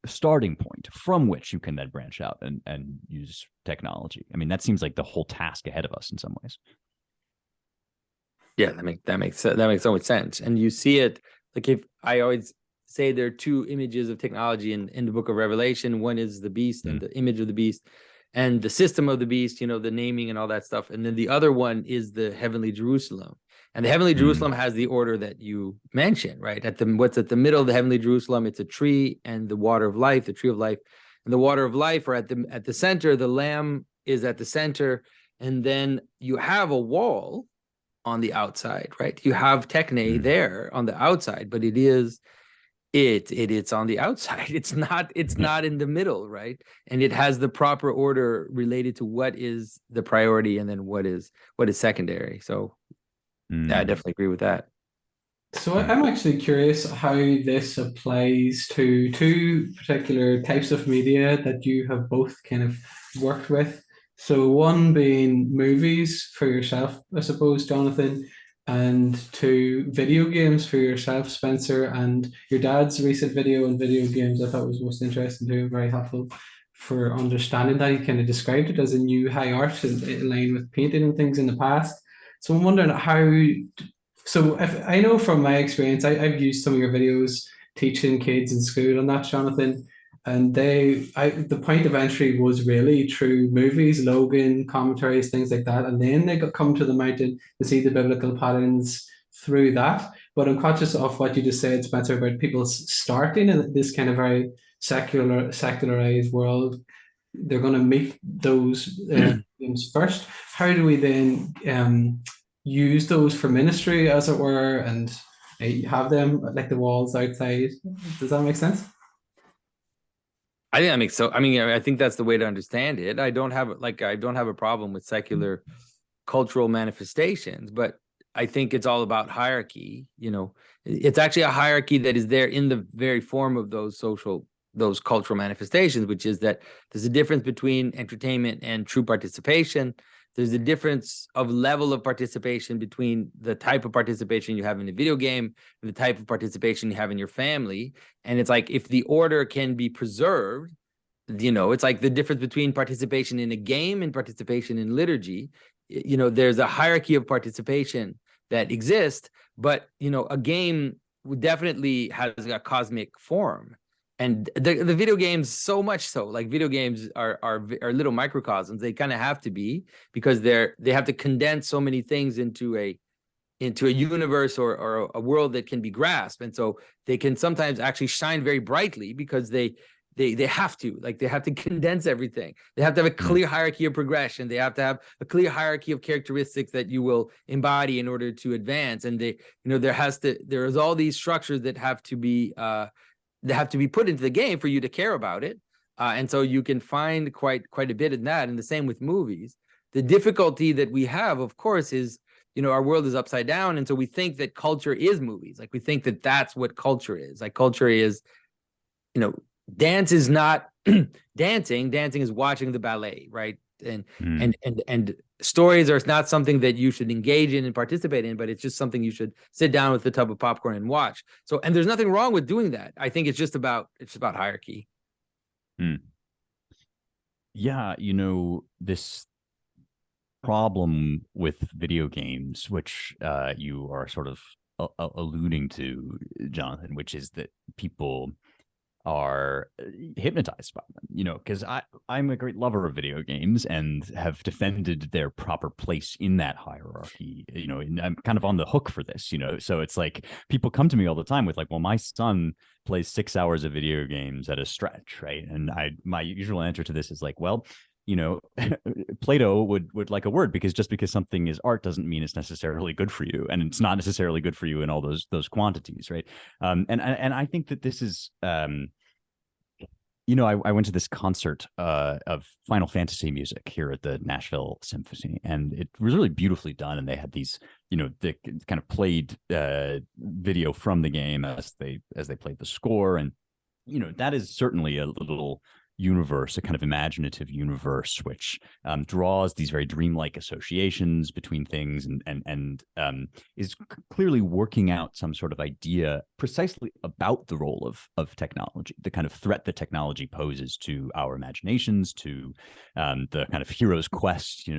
[SPEAKER 4] starting point from which you can then branch out and use technology. I mean, that seems like the whole task ahead of us in some ways.
[SPEAKER 3] Yeah, that makes so much sense. And you see it, like, if I always say there are two images of technology in the book of Revelation. One is the beast and the image of the beast and the system of the beast, the naming and all that stuff. And then the other one is the heavenly Jerusalem. And the heavenly Jerusalem has the order that you mentioned, right? What's at the middle of the heavenly Jerusalem, it's a tree and the water of life, the tree of life and the water of life are at the center. The Lamb is at the center. And then you have a wall on the outside, right? You have techne there on the outside, but it's on the outside. It's not in the middle, right? And it has the proper order related to what is the priority and then what is secondary. So yeah, I definitely agree with that.
[SPEAKER 2] So I'm actually curious how this applies to two particular types of media that you have both kind of worked with. So one being movies for yourself, I suppose, Jonathan, and two, video games for yourself, Spencer. And your dad's recent video on video games I thought was most interesting too, very helpful for understanding that. He kind of described it as a new high art in line with painting and things in the past. So I'm wondering if I know from my experience, I've used some of your videos teaching kids in school and that, Jonathan, and the point of entry was really through movies, Logan, commentaries, things like that, and then they come to the mountain to see the biblical patterns through that. But I'm conscious of what you just said, Spencer, about people starting in this kind of very secularized world. They're going to meet those things first. How do we then use those for ministry, as it were, and have them like the walls outside? Does that make sense?
[SPEAKER 3] I think that makes so. I mean, I think that's the way to understand it. I don't have a problem with secular cultural manifestations, but I think it's all about hierarchy. It's actually a hierarchy that is there in the very form of those cultural manifestations, which is that there's a difference between entertainment and true participation. There's a difference of level of participation between the type of participation you have in a video game and the type of participation you have in your family. And it's like, if the order can be preserved, it's like the difference between participation in a game and participation in liturgy. There's a hierarchy of participation that exists, but, a game definitely has a cosmic form. the video games, so much so, like video games are little microcosms. They kind of have to be, because they have to condense so many things into a universe or a world that can be grasped. And so they can sometimes actually shine very brightly because they have to, like, they have to condense everything. They have to have a clear hierarchy of progression. They have to have a clear hierarchy of characteristics that you will embody in order to advance. And there is all these structures that have to be put into the game for you to care about it. And so you can find quite a bit in that. And the same with movies. The difficulty that we have, of course, is, our world is upside down. And so we think that culture is movies. Like, we think that that's what culture is. Like, culture is, dance is not dancing. Dancing is watching the ballet, right? And stories are not something that you should engage in and participate in, but it's just something you should sit down with a tub of popcorn and watch. So, and there's nothing wrong with doing that. I think it's just about hierarchy.
[SPEAKER 4] Yeah, this problem with video games, which you are sort of alluding to, Jonathan, which is that people are hypnotized by them, because I'm a great lover of video games and have defended their proper place in that hierarchy, and I'm kind of on the hook for this, so it's like people come to me all the time with like, well, my son plays 6 hours of video games at a stretch, right? And my usual answer to this is like, well, Plato would like a word, because just because something is art doesn't mean it's necessarily good for you, and it's not necessarily good for you in all those quantities, right? And I think that this is, I went to this concert of Final Fantasy music here at the Nashville Symphony, and it was really beautifully done. And they had these, they kind of played video from the game as they played the score, and that is certainly a little universe, a kind of imaginative universe, which draws these very dreamlike associations between things, and is clearly working out some sort of idea precisely about the role of technology, the kind of threat that technology poses to our imaginations, to the kind of hero's quest,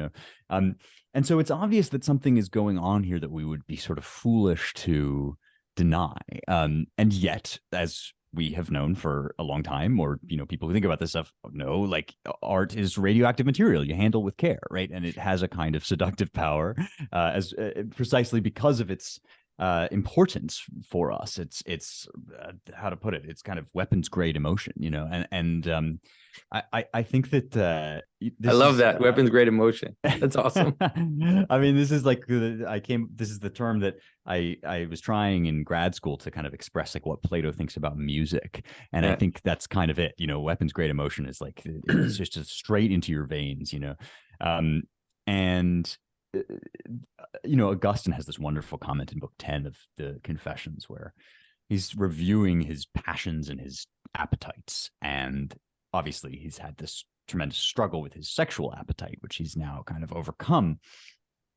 [SPEAKER 4] and so it's obvious that something is going on here that we would be sort of foolish to deny, and yet, as we have known for a long time, or people who think about this stuff know, like, art is radioactive material you handle with care, right? And it has a kind of seductive power, as precisely because of its importance for us. It's how to put it, it's kind of weapons grade emotion, and I think that
[SPEAKER 3] I love that weapons grade emotion. That's awesome.
[SPEAKER 4] I mean, this is like this is the term that I was trying in grad school to kind of express like what Plato thinks about music, and I think that's kind of it. Weapons grade emotion is like, it's just straight into your veins, and Augustine has this wonderful comment in book 10 of the Confessions where he's reviewing his passions and his appetites, and obviously he's had this tremendous struggle with his sexual appetite, which he's now kind of overcome.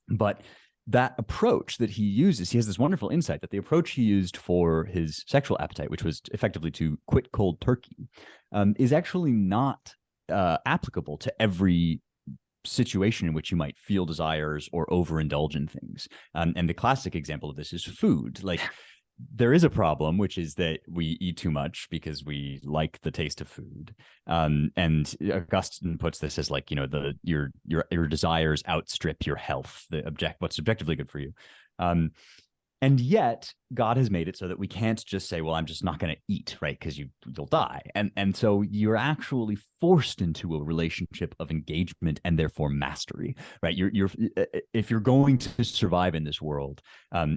[SPEAKER 4] But that approach that he uses, he has this wonderful insight that the approach he used for his sexual appetite, which was effectively to quit cold turkey, is actually not applicable to every situation in which you might feel desires or overindulge in things. And the classic example of this is food. Like, there is a problem, which is that we eat too much because we like the taste of food. And Augustine puts this as like, your desires outstrip your health, what's objectively good for you. And yet God has made it so that we can't just say, well, I'm just not going to eat, right? Because you'll die. And so you're actually forced into a relationship of engagement and therefore mastery, right? If you're going to survive in this world,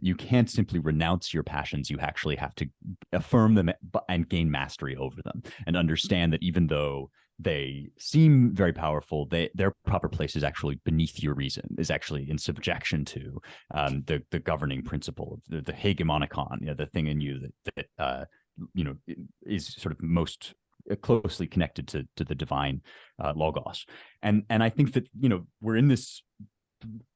[SPEAKER 4] you can't simply renounce your passions. You actually have to affirm them and gain mastery over them, and understand that even though they seem very powerful, their proper place is actually beneath your reason, is actually in subjection to the governing principle of the hegemonicon, the thing in you that is sort of most closely connected to the divine logos. And I think that we're in this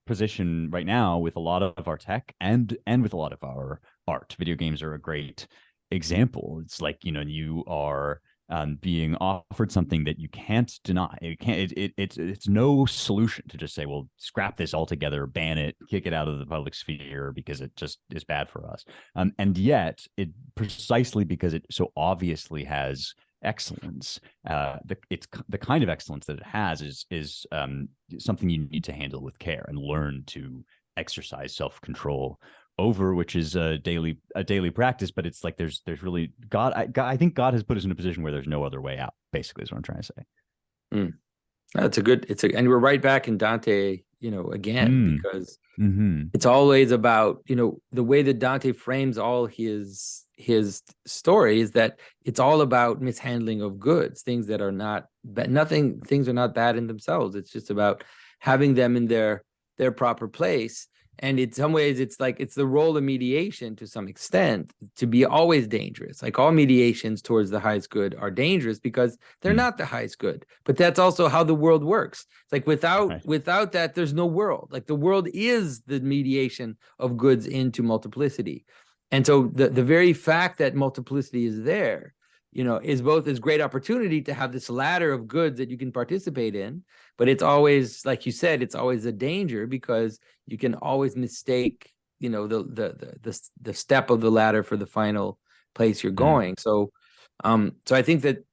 [SPEAKER 4] position right now with a lot of our tech and with a lot of our art. Video games are a great example. It's like you are being offered something that you can't deny. It's no solution to just say, well, scrap this altogether, ban it, kick it out of the public sphere because it just is bad for us. And yet, it precisely because it so obviously has excellence, it's the kind of excellence that it has is something you need to handle with care and learn to exercise self-control over, which is a daily practice. But it's like there's really I think God has put us in a position where there's no other way out, basically, is what I'm trying to say.
[SPEAKER 3] And we're right back in Dante, again, because it's always about, the way that Dante frames all his story is that it's all about mishandling of goods, things that are not things are not bad in themselves. It's just about having them in their proper place. And in some ways, it's like it's the role of mediation to some extent to be always dangerous. Like all mediations towards the highest good are dangerous because they're not the highest good. But that's also how the world works. It's like without that, there's no world. Like the world is the mediation of goods into multiplicity. And so the very fact that multiplicity is there, is both this great opportunity to have this ladder of goods that you can participate in, but it's always, like you said, it's always a danger because you can always mistake, the step of the ladder for the final place you're going. So I think that,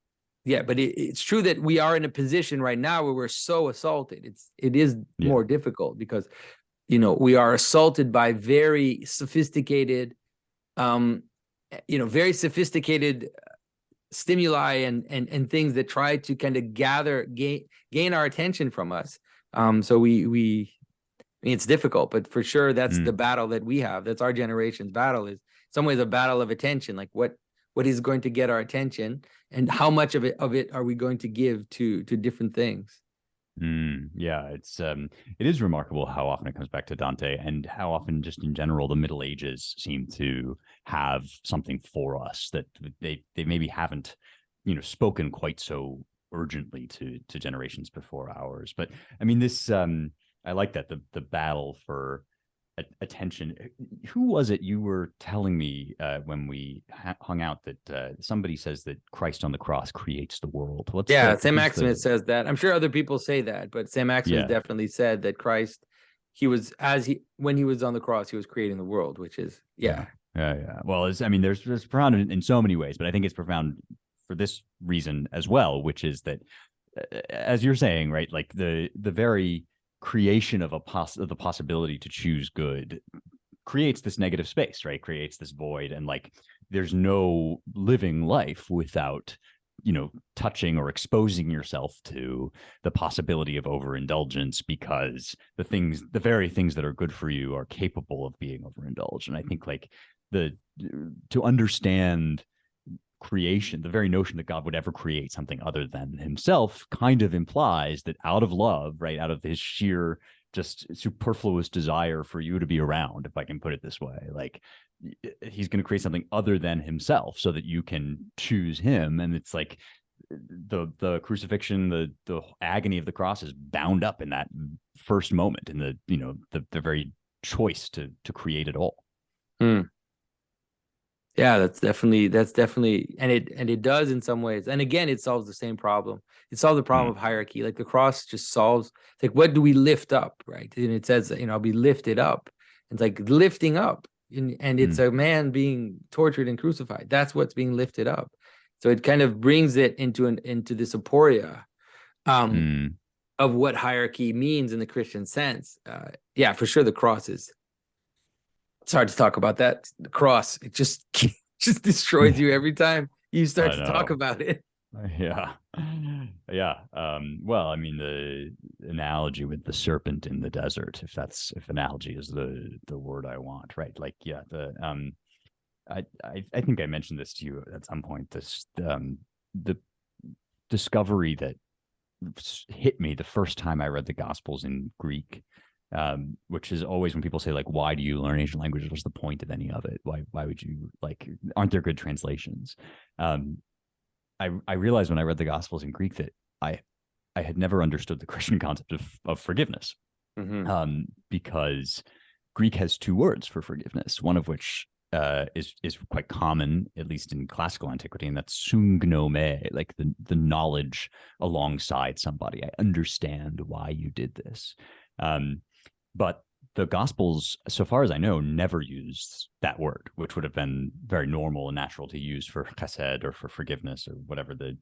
[SPEAKER 3] but it's true that we are in a position right now where we're so assaulted. It is more difficult because, we are assaulted by very sophisticated, very sophisticated stimuli and things that try to kind of gain our attention from us. So it's difficult, but for sure that's the battle that we have. That's our generation's battle, is in some ways a battle of attention. Like what is going to get our attention and how much of it are we going to give to different things?
[SPEAKER 4] It is remarkable how often it comes back to Dante, and how often just in general the Middle Ages seem to have something for us that they maybe haven't spoken quite so urgently to generations before ours. But I mean, this I like that the battle for attention. Who was it you were telling me when we hung out that somebody says that Christ on the cross creates the world?
[SPEAKER 3] St. Maximus says that. I'm sure other people say that, but St. Maximus definitely said that Christ, when he was on the cross, he was creating the world, which is
[SPEAKER 4] Well, there's profound in so many ways, but I think it's profound for this reason as well, which is that, as you're saying, right, like the very creation of the possibility to choose good creates this negative space, right? Creates this void, and like there's no living life without touching or exposing yourself to the possibility of overindulgence, because the very things that are good for you are capable of being overindulged. And I think like to understand creation, the very notion that God would ever create something other than himself kind of implies that out of love, right, out of his sheer just superfluous desire for you to be around, if I can put it this way, like he's going to create something other than himself so that you can choose him. And it's like the crucifixion, the agony of the cross is bound up in that first moment, in the very choice to create it all.
[SPEAKER 3] Yeah, that's definitely, and it does in some ways. And again, it solves the same problem. It solves the problem of hierarchy. Like the cross just solves, like, what do we lift up, right? And it says, I'll be lifted up. It's like lifting up, and it's a man being tortured and crucified. That's what's being lifted up. So it kind of brings it into this aporia of what hierarchy means in the Christian sense. For sure, the cross is. It's hard to talk about that. The cross, it just destroys you every time you start to talk about it.
[SPEAKER 4] Well, I mean, the analogy with the serpent in the desert, if analogy is the word I want, right? Like, I think I mentioned this to you at some point. The discovery that hit me the first time I read the Gospels in Greek, which is always when people say, like, why do you learn Asian languages? What's the point of any of it? Why would you, like, aren't there good translations? I realized when I read the Gospels in Greek that I had never understood the Christian concept of forgiveness, because Greek has two words for forgiveness, one of which is quite common, at least in classical antiquity, and that's sungnome, like the knowledge alongside somebody. I understand why you did this. But the Gospels, so far as I know, never used that word, which would have been very normal and natural to use for chesed or for forgiveness or whatever the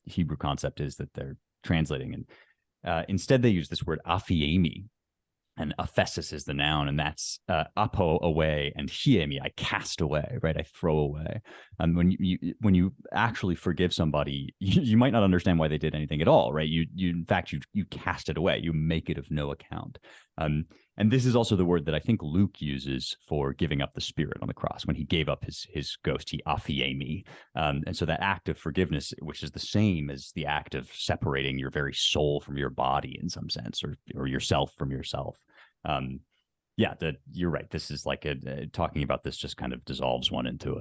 [SPEAKER 4] Hebrew concept is that they're translating. And instead, they use this word aphiemi, and aphesis is the noun, and that's apo, away, and hiemi, I cast away, right? I throw away. And when you actually forgive somebody, you might not understand why they did anything at all, right? You in fact you cast it away, you make it of no account. And this is also the word that I think Luke uses for giving up the spirit on the cross. When he gave up his ghost, he aphiemi. And so that act of forgiveness, which is the same as the act of separating your very soul from your body in some sense, or yourself from yourself. You're right. This is like talking about this just kind of dissolves one into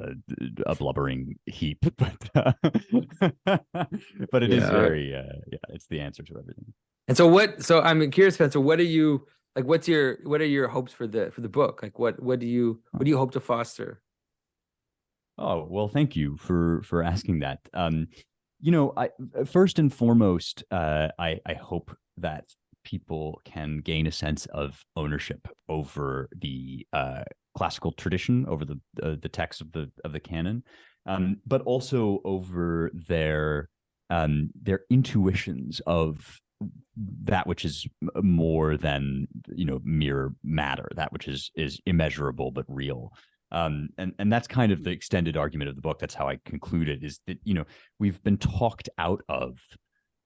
[SPEAKER 4] a blubbering heap, but it is very it's the answer to everything.
[SPEAKER 3] And so I'm curious, Spencer, what are your hopes for the book? Like what do you hope to foster?
[SPEAKER 4] Oh, well, thank you for asking that. I first and foremost, I hope that people can gain a sense of ownership over the classical tradition, over the text of the canon, but also over their intuitions of that which is more than mere matter, that which is immeasurable but real. And that's kind of the extended argument of the book. That's how I concluded, is that we've been talked out of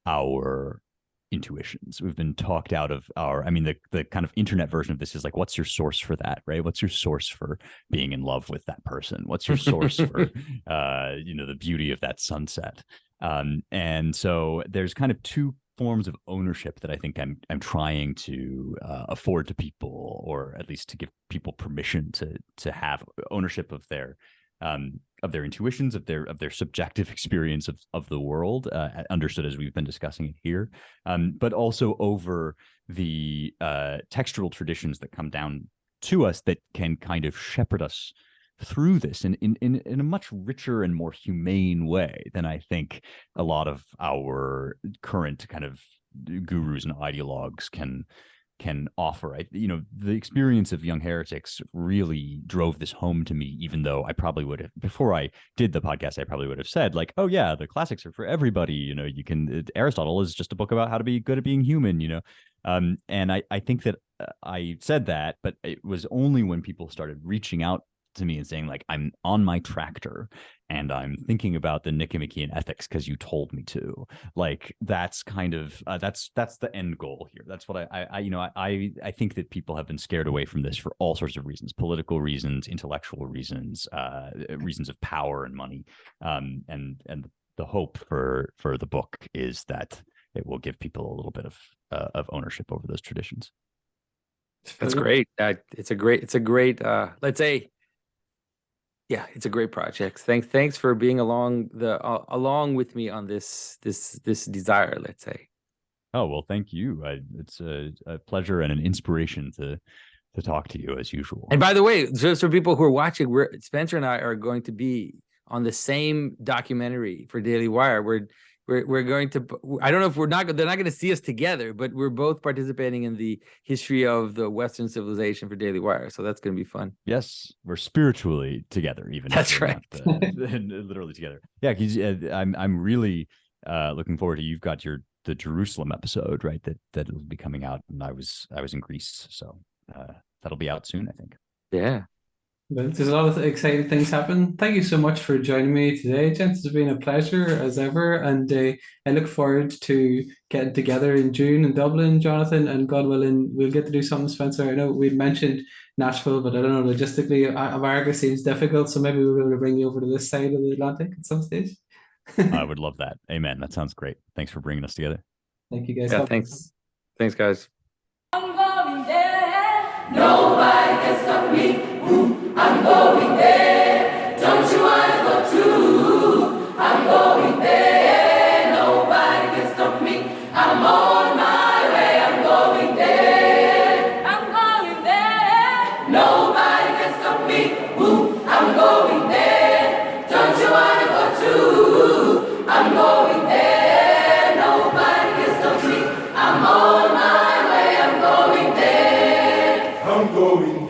[SPEAKER 4] our intuitions. We've been talked out of the kind of internet version of this is like, what's your source for that, right? What's your source for being in love with that person? What's your source for the beauty of that sunset? And so there's kind of two forms of ownership that I think I'm trying to afford to people, or at least to give people permission to have ownership of their intuitions, of their subjective experience of the world, understood as we've been discussing it here, but also over the textual traditions that come down to us that can kind of shepherd us through this in a much richer and more humane way than I think a lot of our current kind of gurus and ideologues can offer. The experience of Young Heretics really drove this home to me, even though I probably would have, before I did the podcast, I probably would have said like, oh yeah, the classics are for everybody. Aristotle is just a book about how to be good at being human, and I think that I said that, but it was only when people started reaching out to me and saying like, I'm on my tractor and I'm thinking about the Nicomachean ethics because you told me to. Like, that's kind of that's the end goal here. That's what I think that people have been scared away from this for all sorts of reasons: political reasons, intellectual reasons, reasons of power and money. And the hope for the book is that it will give people a little bit of ownership over those traditions.
[SPEAKER 3] That's great. It's a great let's say. Yeah, it's a great project. Thanks for being along with me on this desire, let's say.
[SPEAKER 4] Oh, well, thank you. It's a pleasure and an inspiration to talk to you as usual.
[SPEAKER 3] And by the way, just for people who are watching, Spencer and I are going to be on the same documentary for Daily Wire. We're going to, I don't know if they're not going to see us together, but we're both participating in the history of the Western civilization for Daily Wire. So that's going to be fun.
[SPEAKER 4] Yes, we're spiritually together, even.
[SPEAKER 3] That's right.
[SPEAKER 4] Not, literally together. Yeah, because I'm really looking forward to, you've got the Jerusalem episode, right? That will be coming out, and I was in Greece, so that'll be out soon, I think.
[SPEAKER 3] Yeah.
[SPEAKER 2] There's a lot of exciting things happen. Thank you so much for joining me today, gents. It's been a pleasure as ever, and I look forward to getting together in June in Dublin, Jonathan, and God willing, we'll get to do something, Spencer. I know we mentioned Nashville, but I don't know, logistically, America seems difficult, so maybe we'll be able to bring you over to this side of the Atlantic at some stage.
[SPEAKER 4] I would love that. Amen. That sounds great. Thanks for bringing us together.
[SPEAKER 2] Thank you, guys.
[SPEAKER 3] Yeah, thanks, guys.
[SPEAKER 1] I'm going there. Nobody can stop me. I'm going there. Don't you want to go too? I'm going there. Nobody can stop me. I'm on my way. I'm going there. I'm going there. Nobody can stop me. I'm on my way, I'm going there.
[SPEAKER 5] I'm going